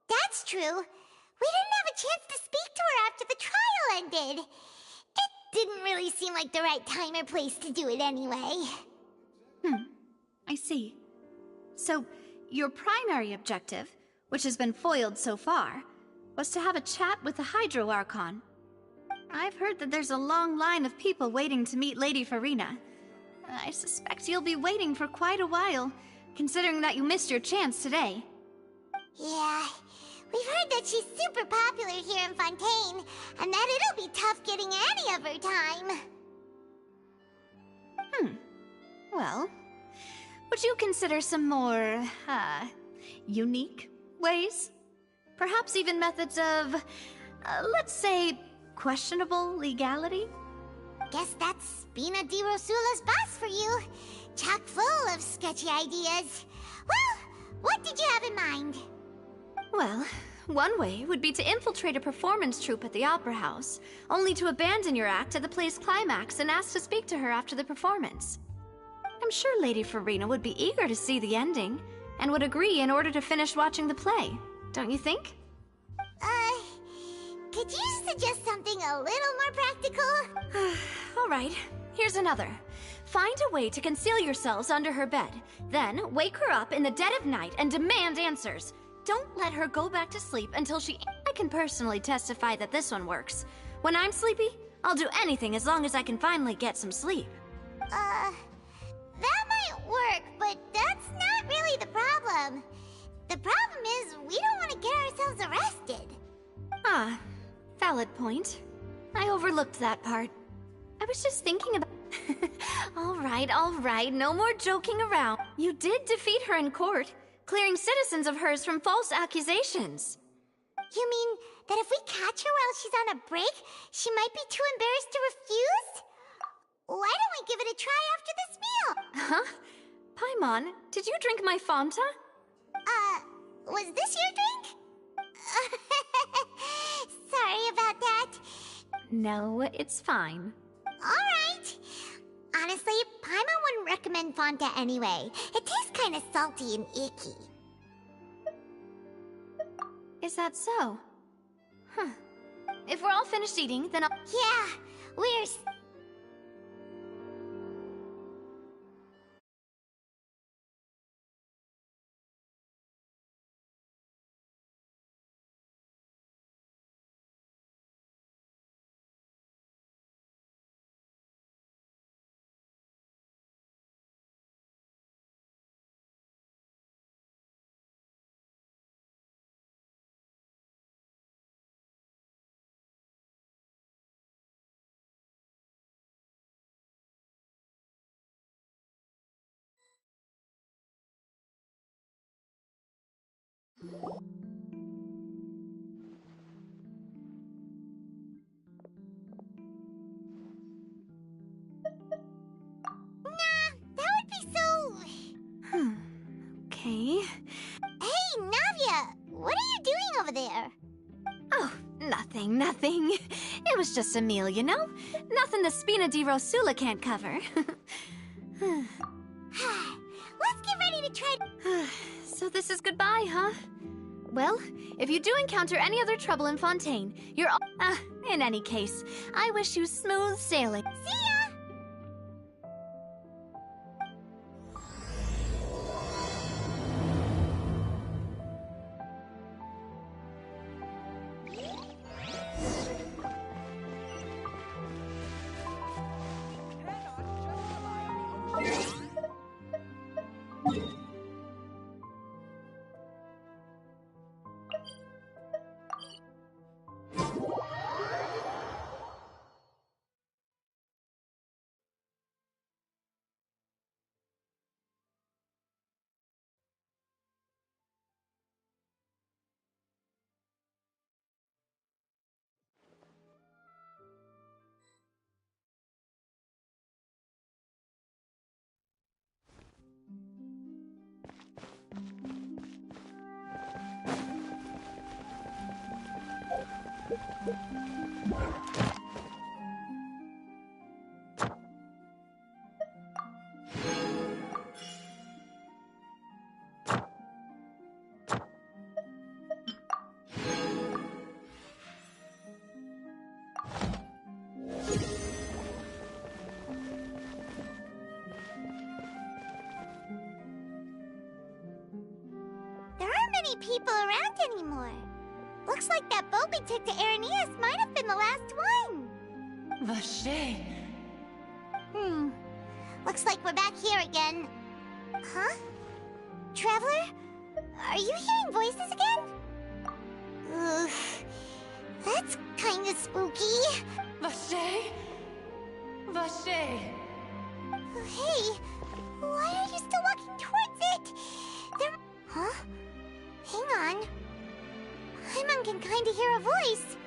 That's true. We didn't have a chance to speak to her after the trial ended. It didn't really seem like the right time or place to do it anyway.
I see. So, your primary objective, which has been foiled so far, was to have a chat with the Hydro Archon. I've heard that there's a long line of people waiting to meet Lady Farina. I suspect you'll be waiting for quite a while, considering that you missed your chance today.
Yeah, we've heard that she's super popular here in Fontaine, and that it'll be tough getting any of her time.
Well, would you consider some more, unique ways? Perhaps even methods of, let's say, questionable legality?
Guess that's Spina di Rosula's boss for you. Chock full of sketchy ideas. Well, what did you have in mind?
Well, one way would be to infiltrate a performance troupe at the Opera House, only to abandon your act at the play's climax and ask to speak to her after the performance. I'm sure Lady Farina would be eager to see the ending, and would agree in order to finish watching the play, don't you think?
Could you suggest something a little more practical?
All right, here's another. Find a way to conceal yourselves under her bed, then wake her up in the dead of night and demand answers. Don't let her go back to sleep until she... I can personally testify that this one works. When I'm sleepy, I'll do anything as long as I can finally get some sleep.
That might work, but that's not really the problem. The problem is we don't want to get ourselves arrested.
Ah, valid point. I overlooked that part. I was just thinking about... all right, no more joking around. You did defeat her in court, clearing citizens of hers from false accusations.
You mean that if we catch her while she's on a break, she might be too embarrassed to refuse? Why don't we give it a try after this meal?
Huh? Paimon, did you drink my Fanta?
Was this your drink? Sorry about that.
No, it's fine.
Alright. Honestly, Paimon wouldn't recommend Fanta anyway. It tastes kinda salty and icky.
Is that so? Huh. If we're all finished eating, then I'll...
Yeah, we're...
Okay.
Hey, Navia! What are you doing over there?
Oh, nothing. It was just a meal, you know? Nothing the Spina di Rosula can't cover.
Let's get ready to try...
So this is goodbye, huh? Well, if you do encounter any other trouble in Fontaine, you're all... in any case, I wish you smooth sailing.
See ya! People around anymore. Looks like that boat we took to Araneas might have been the last one.
Vache.
Looks like we're back here again. Huh? Traveler? Are you hearing voices again? Ugh. That's kinda spooky.
Vache? Vache.
Hey, why are you still walking towards it? There... Huh? Hang on. Paimon can kinda hear a voice.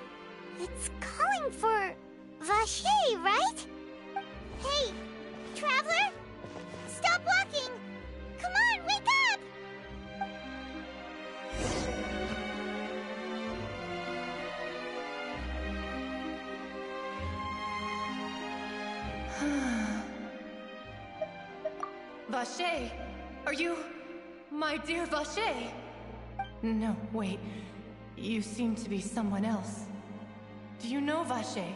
It's calling for... Vache, right? Hey, Traveler? Stop walking! Come on, wake up!
Vache! Are you... my dear Vache? No, wait. You seem to be someone else. Do you know Vache?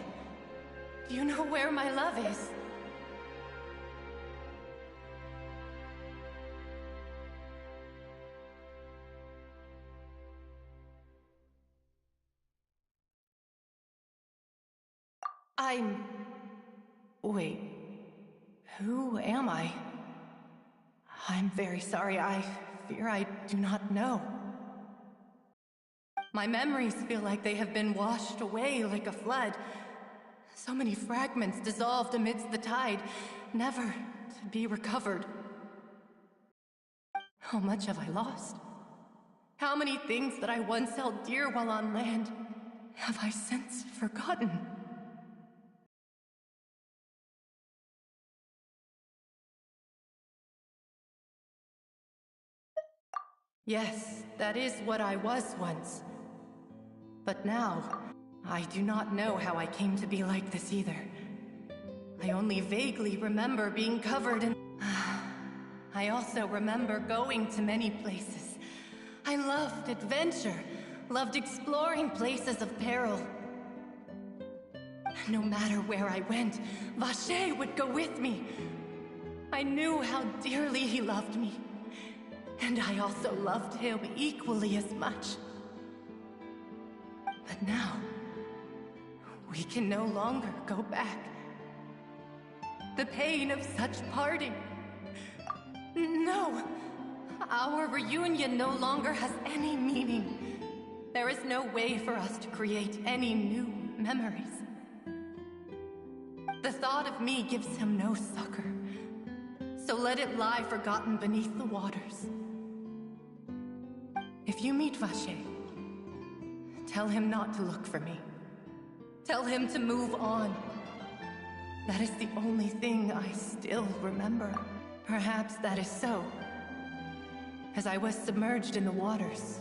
Do you know where my love is? Wait. Who am I? I'm very sorry. I fear I do not know. My memories feel like they have been washed away like a flood. So many fragments dissolved amidst the tide, never to be recovered. How much have I lost? How many things that I once held dear while on land have I since forgotten? Yes, that is what I was once. But now, I do not know how I came to be like this either. I only vaguely remember being covered in... I also remember going to many places. I loved adventure, loved exploring places of peril. No matter where I went, Vacher would go with me. I knew how dearly he loved me. And I also loved him equally as much. But now, we can no longer go back. The pain of such parting. No! Our reunion no longer has any meaning. There is no way for us to create any new memories. The thought of me gives him no succor. So let it lie forgotten beneath the waters. If you meet Vacher, tell him not to look for me. Tell him to move on. That is the only thing I still remember. Perhaps that is so. As I was submerged in the waters,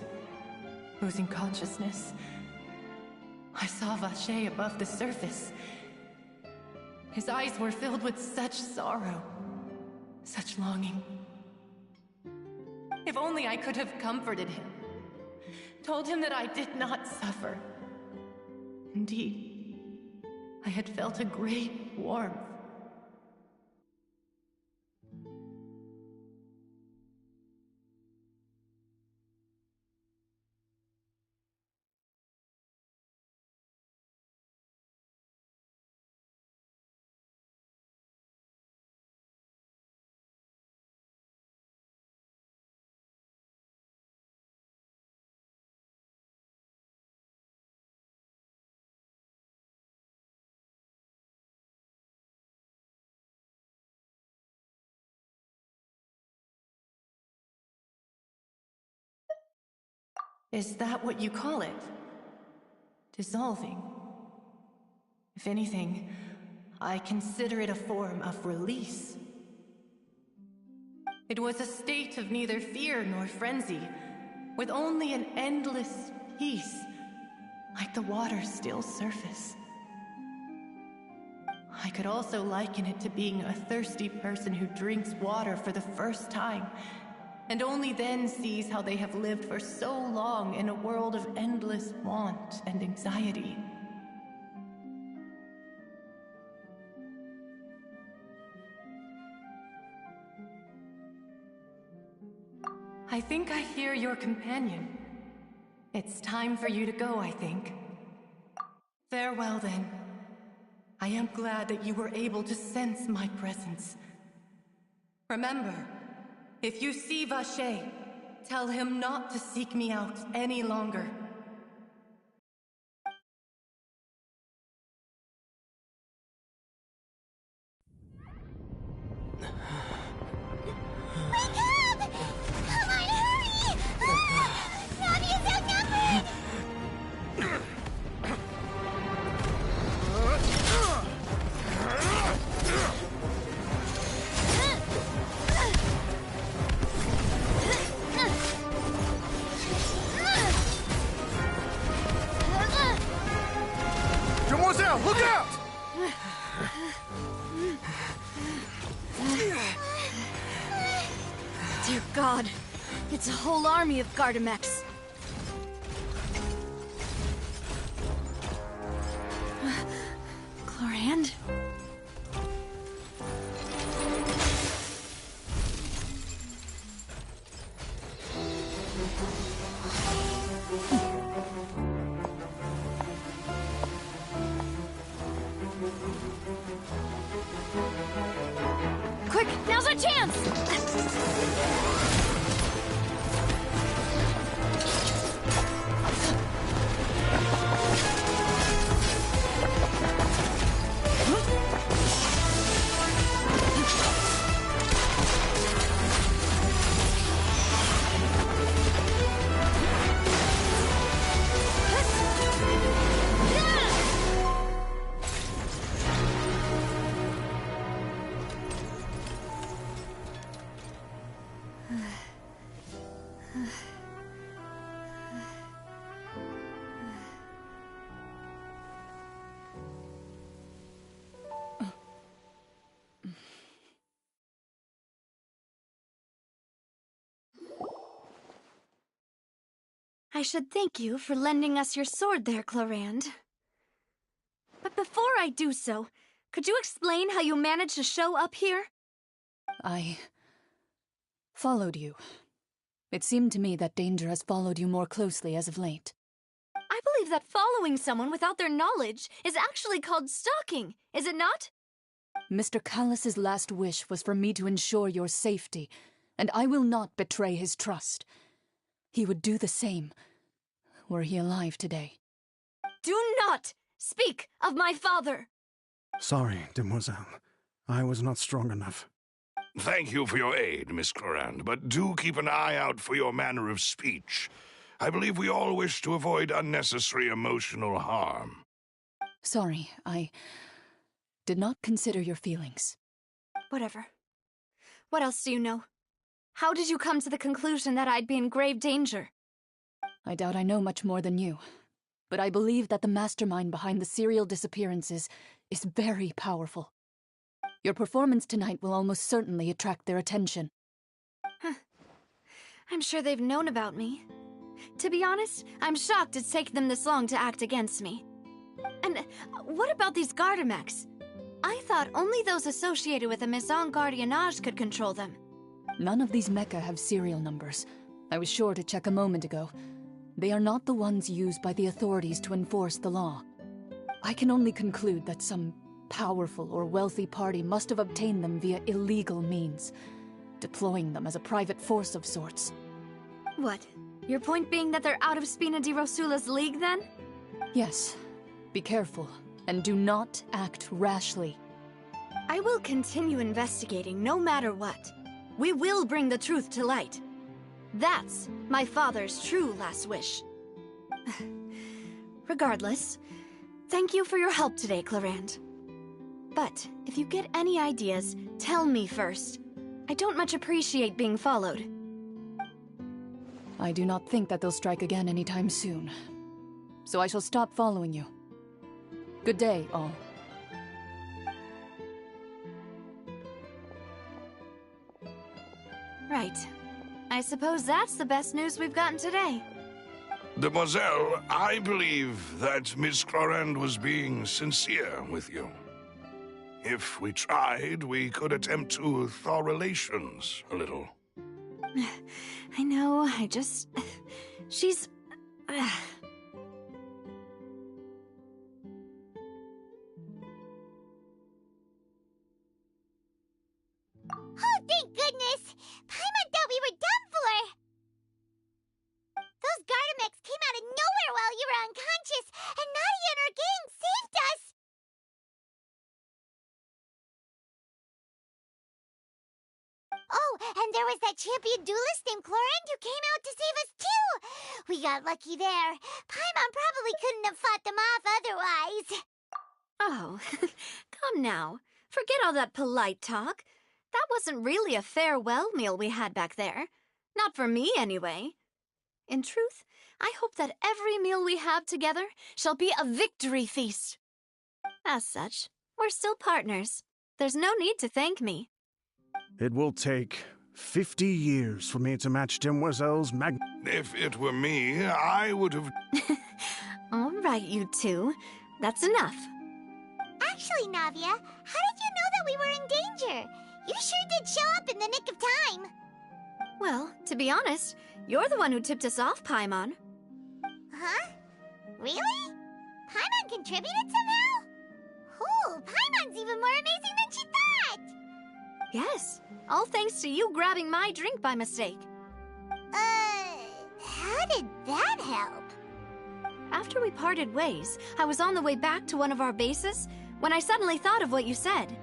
losing consciousness, I saw Vacher above the surface. His eyes were filled with such sorrow, such longing. If only I could have comforted him, told him that I did not suffer. Indeed, I had felt a great warmth. Is that what you call it? Dissolving? If anything, I consider it a form of release. It was a state of neither fear nor frenzy, with only an endless peace, like the water's still surface. I could also liken it to being a thirsty person who drinks water for the first time, and only then sees how they have lived for so long in a world of endless want and anxiety. I think I hear your companion. It's time for you to go, I think. Farewell, then. I am glad that you were able to sense my presence. Remember, if you see Vacher, tell him not to seek me out any longer.
Wake up! Come on, hurry! Navi is outnumbered!
Demoiselle, look out!
Dear God, it's a whole army of Gardamex. Chlorand?
a chance! I should thank you for lending us your sword there, Clorand. But before I do so, could you explain how you managed to show up here?
I followed you. It seemed to me that danger has followed you more closely as of late.
I believe that following someone without their knowledge is actually called stalking, is it not?
Mr. Callus's last wish was for me to ensure your safety, and I will not betray his trust. He would do the same, were he alive today.
Do not speak of my father!
Sorry, demoiselle. I was not strong enough.
Thank you for your aid, Miss Clorand, but do keep an eye out for your manner of speech. I believe we all wish to avoid unnecessary emotional harm.
Sorry, I did not consider your feelings.
Whatever. What else do you know? How did you come to the conclusion that I'd be in grave danger?
I doubt I know much more than you, but I believe that the mastermind behind the serial disappearances is very powerful. Your performance tonight will almost certainly attract their attention.
I'm sure they've known about me. To be honest, I'm shocked it's taken them this long to act against me. And what about these Gardamex? I thought only those associated with the Maison Gardiennage could control them.
None of these mecha have serial numbers. I was sure to check a moment ago. They are not the ones used by the authorities to enforce the law. I can only conclude that some powerful or wealthy party must have obtained them via illegal means, deploying them as a private force of sorts.
What? Your point being that they're out of Spina di Rosula's league, then?
Yes. Be careful, and do not act rashly.
I will continue investigating no matter what. We will bring the truth to light. That's my father's true last wish. Regardless, thank you for your help today, Clorand. But if you get any ideas, tell me first. I don't much appreciate being followed.
I do not think that they'll strike again anytime soon. So I shall stop following you. Good day, all.
Right. I suppose that's the best news we've gotten today.
Demoiselle, I believe that Miss Clorand was being sincere with you. If we tried, we could attempt to thaw relations a little.
I know, she's...
Oh, thank goodness! Paimon thought we were done for! Those Gardamex came out of nowhere while you were unconscious, and Nadia and her gang saved us! Oh, and there was that champion duelist named Clorand who came out to save us too! We got lucky there. Paimon probably couldn't have fought them off otherwise.
Oh, come now. Forget all that polite talk. That wasn't really a farewell meal we had back there. Not for me, anyway. In truth, I hope that every meal we have together shall be a victory feast. As such, we're still partners. There's no need to thank me.
It will take 50 years for me to match Demoiselle's
If it were me, I would have...
All right, you two. That's enough.
Actually, Navia, how did you know that we were in danger? You sure did show up in the nick of time.
Well, to be honest, you're the one who tipped us off, Paimon.
Huh? Really? Paimon contributed somehow? Ooh, Paimon's even more amazing than she thought!
Yes, all thanks to you grabbing my drink by mistake.
How did that help?
After we parted ways, I was on the way back to one of our bases when I suddenly thought of what you said.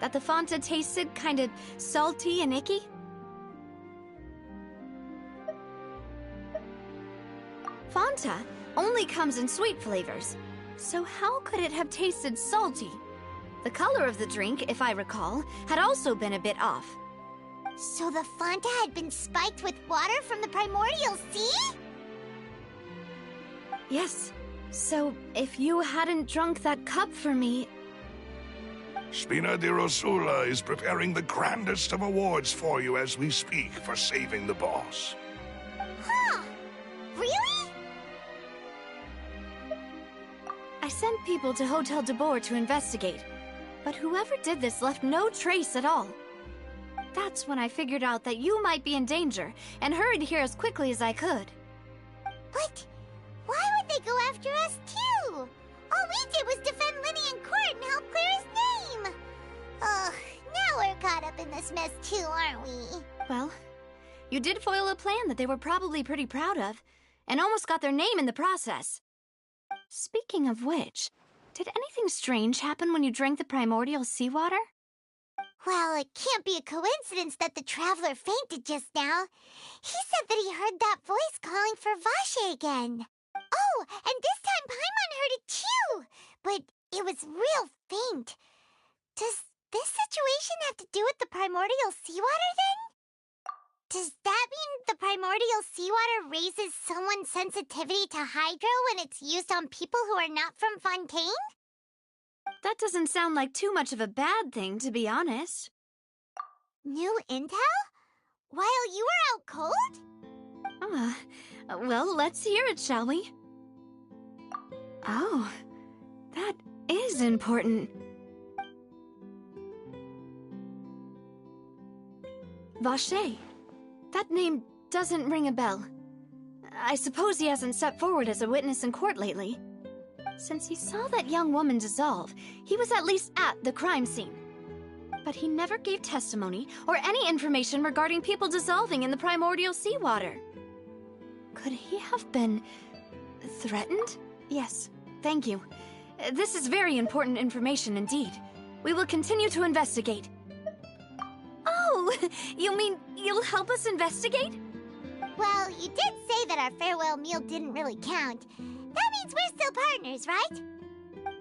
That the Fanta tasted kind of salty and icky. Fanta only comes in sweet flavors, so how could it have tasted salty? The color of the drink, if I recall, had also been a bit off.
So the Fanta had been spiked with water from the primordial sea?
Yes. So, if you hadn't drunk that cup for me...
Spina di Rosula is preparing the grandest of awards for you as we speak for saving the boss.
Huh? Really?
I sent people to Hotel de Boer to investigate, but whoever did this left no trace at all. That's when I figured out that you might be in danger and hurried here as quickly as I could.
But why would they go after us too? All we did was defend Linny in court and help clear his name. Ugh, now we're caught up in this mess too, aren't we?
Well, you did foil a plan that they were probably pretty proud of, and almost got their name in the process. Speaking of which, did anything strange happen when you drank the primordial seawater?
Well, it can't be a coincidence that the traveler fainted just now. He said that he heard that voice calling for Vache again. Oh, and this time Paimon heard it too, but it was real faint. Does this situation have to do with the primordial seawater then? Does that mean the primordial seawater raises someone's sensitivity to hydro when it's used on people who are not from Fontaine?
That doesn't sound like too much of a bad thing, to be honest.
New intel? While you were out cold?
Well, let's hear it, shall we? Oh, that is important. Vache. That name doesn't ring a bell. I suppose he hasn't stepped forward as a witness in court lately. Since he saw that young woman dissolve, he was at least at the crime scene. But he never gave testimony or any information regarding people dissolving in the primordial seawater. Could he have been threatened? Yes, thank you. This is very important information indeed. We will continue to investigate. Oh, you mean you'll help us investigate?
Well, you did say that our farewell meal didn't really count. That means we're still partners, right?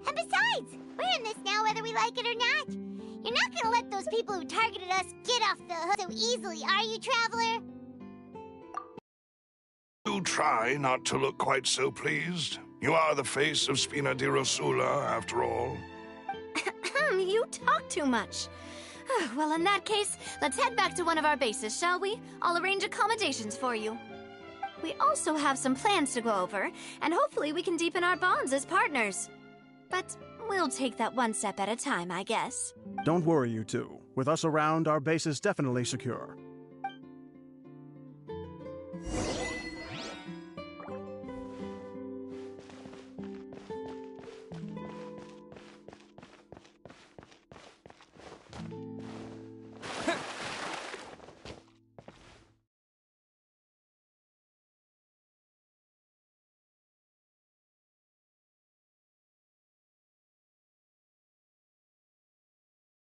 And besides, we're in this now whether we like it or not. You're not gonna let those people who targeted us get off the hook so easily, are you, Traveler?
Do try not to look quite so pleased. You are the face of Spina di Rosula, after all.
You talk too much. Well, in that case, let's head back to one of our bases, shall we? I'll arrange accommodations for you. We also have some plans to go over, and hopefully we can deepen our bonds as partners. But we'll take that one step at a time, I guess.
Don't worry, you two. With us around, our base is definitely secure.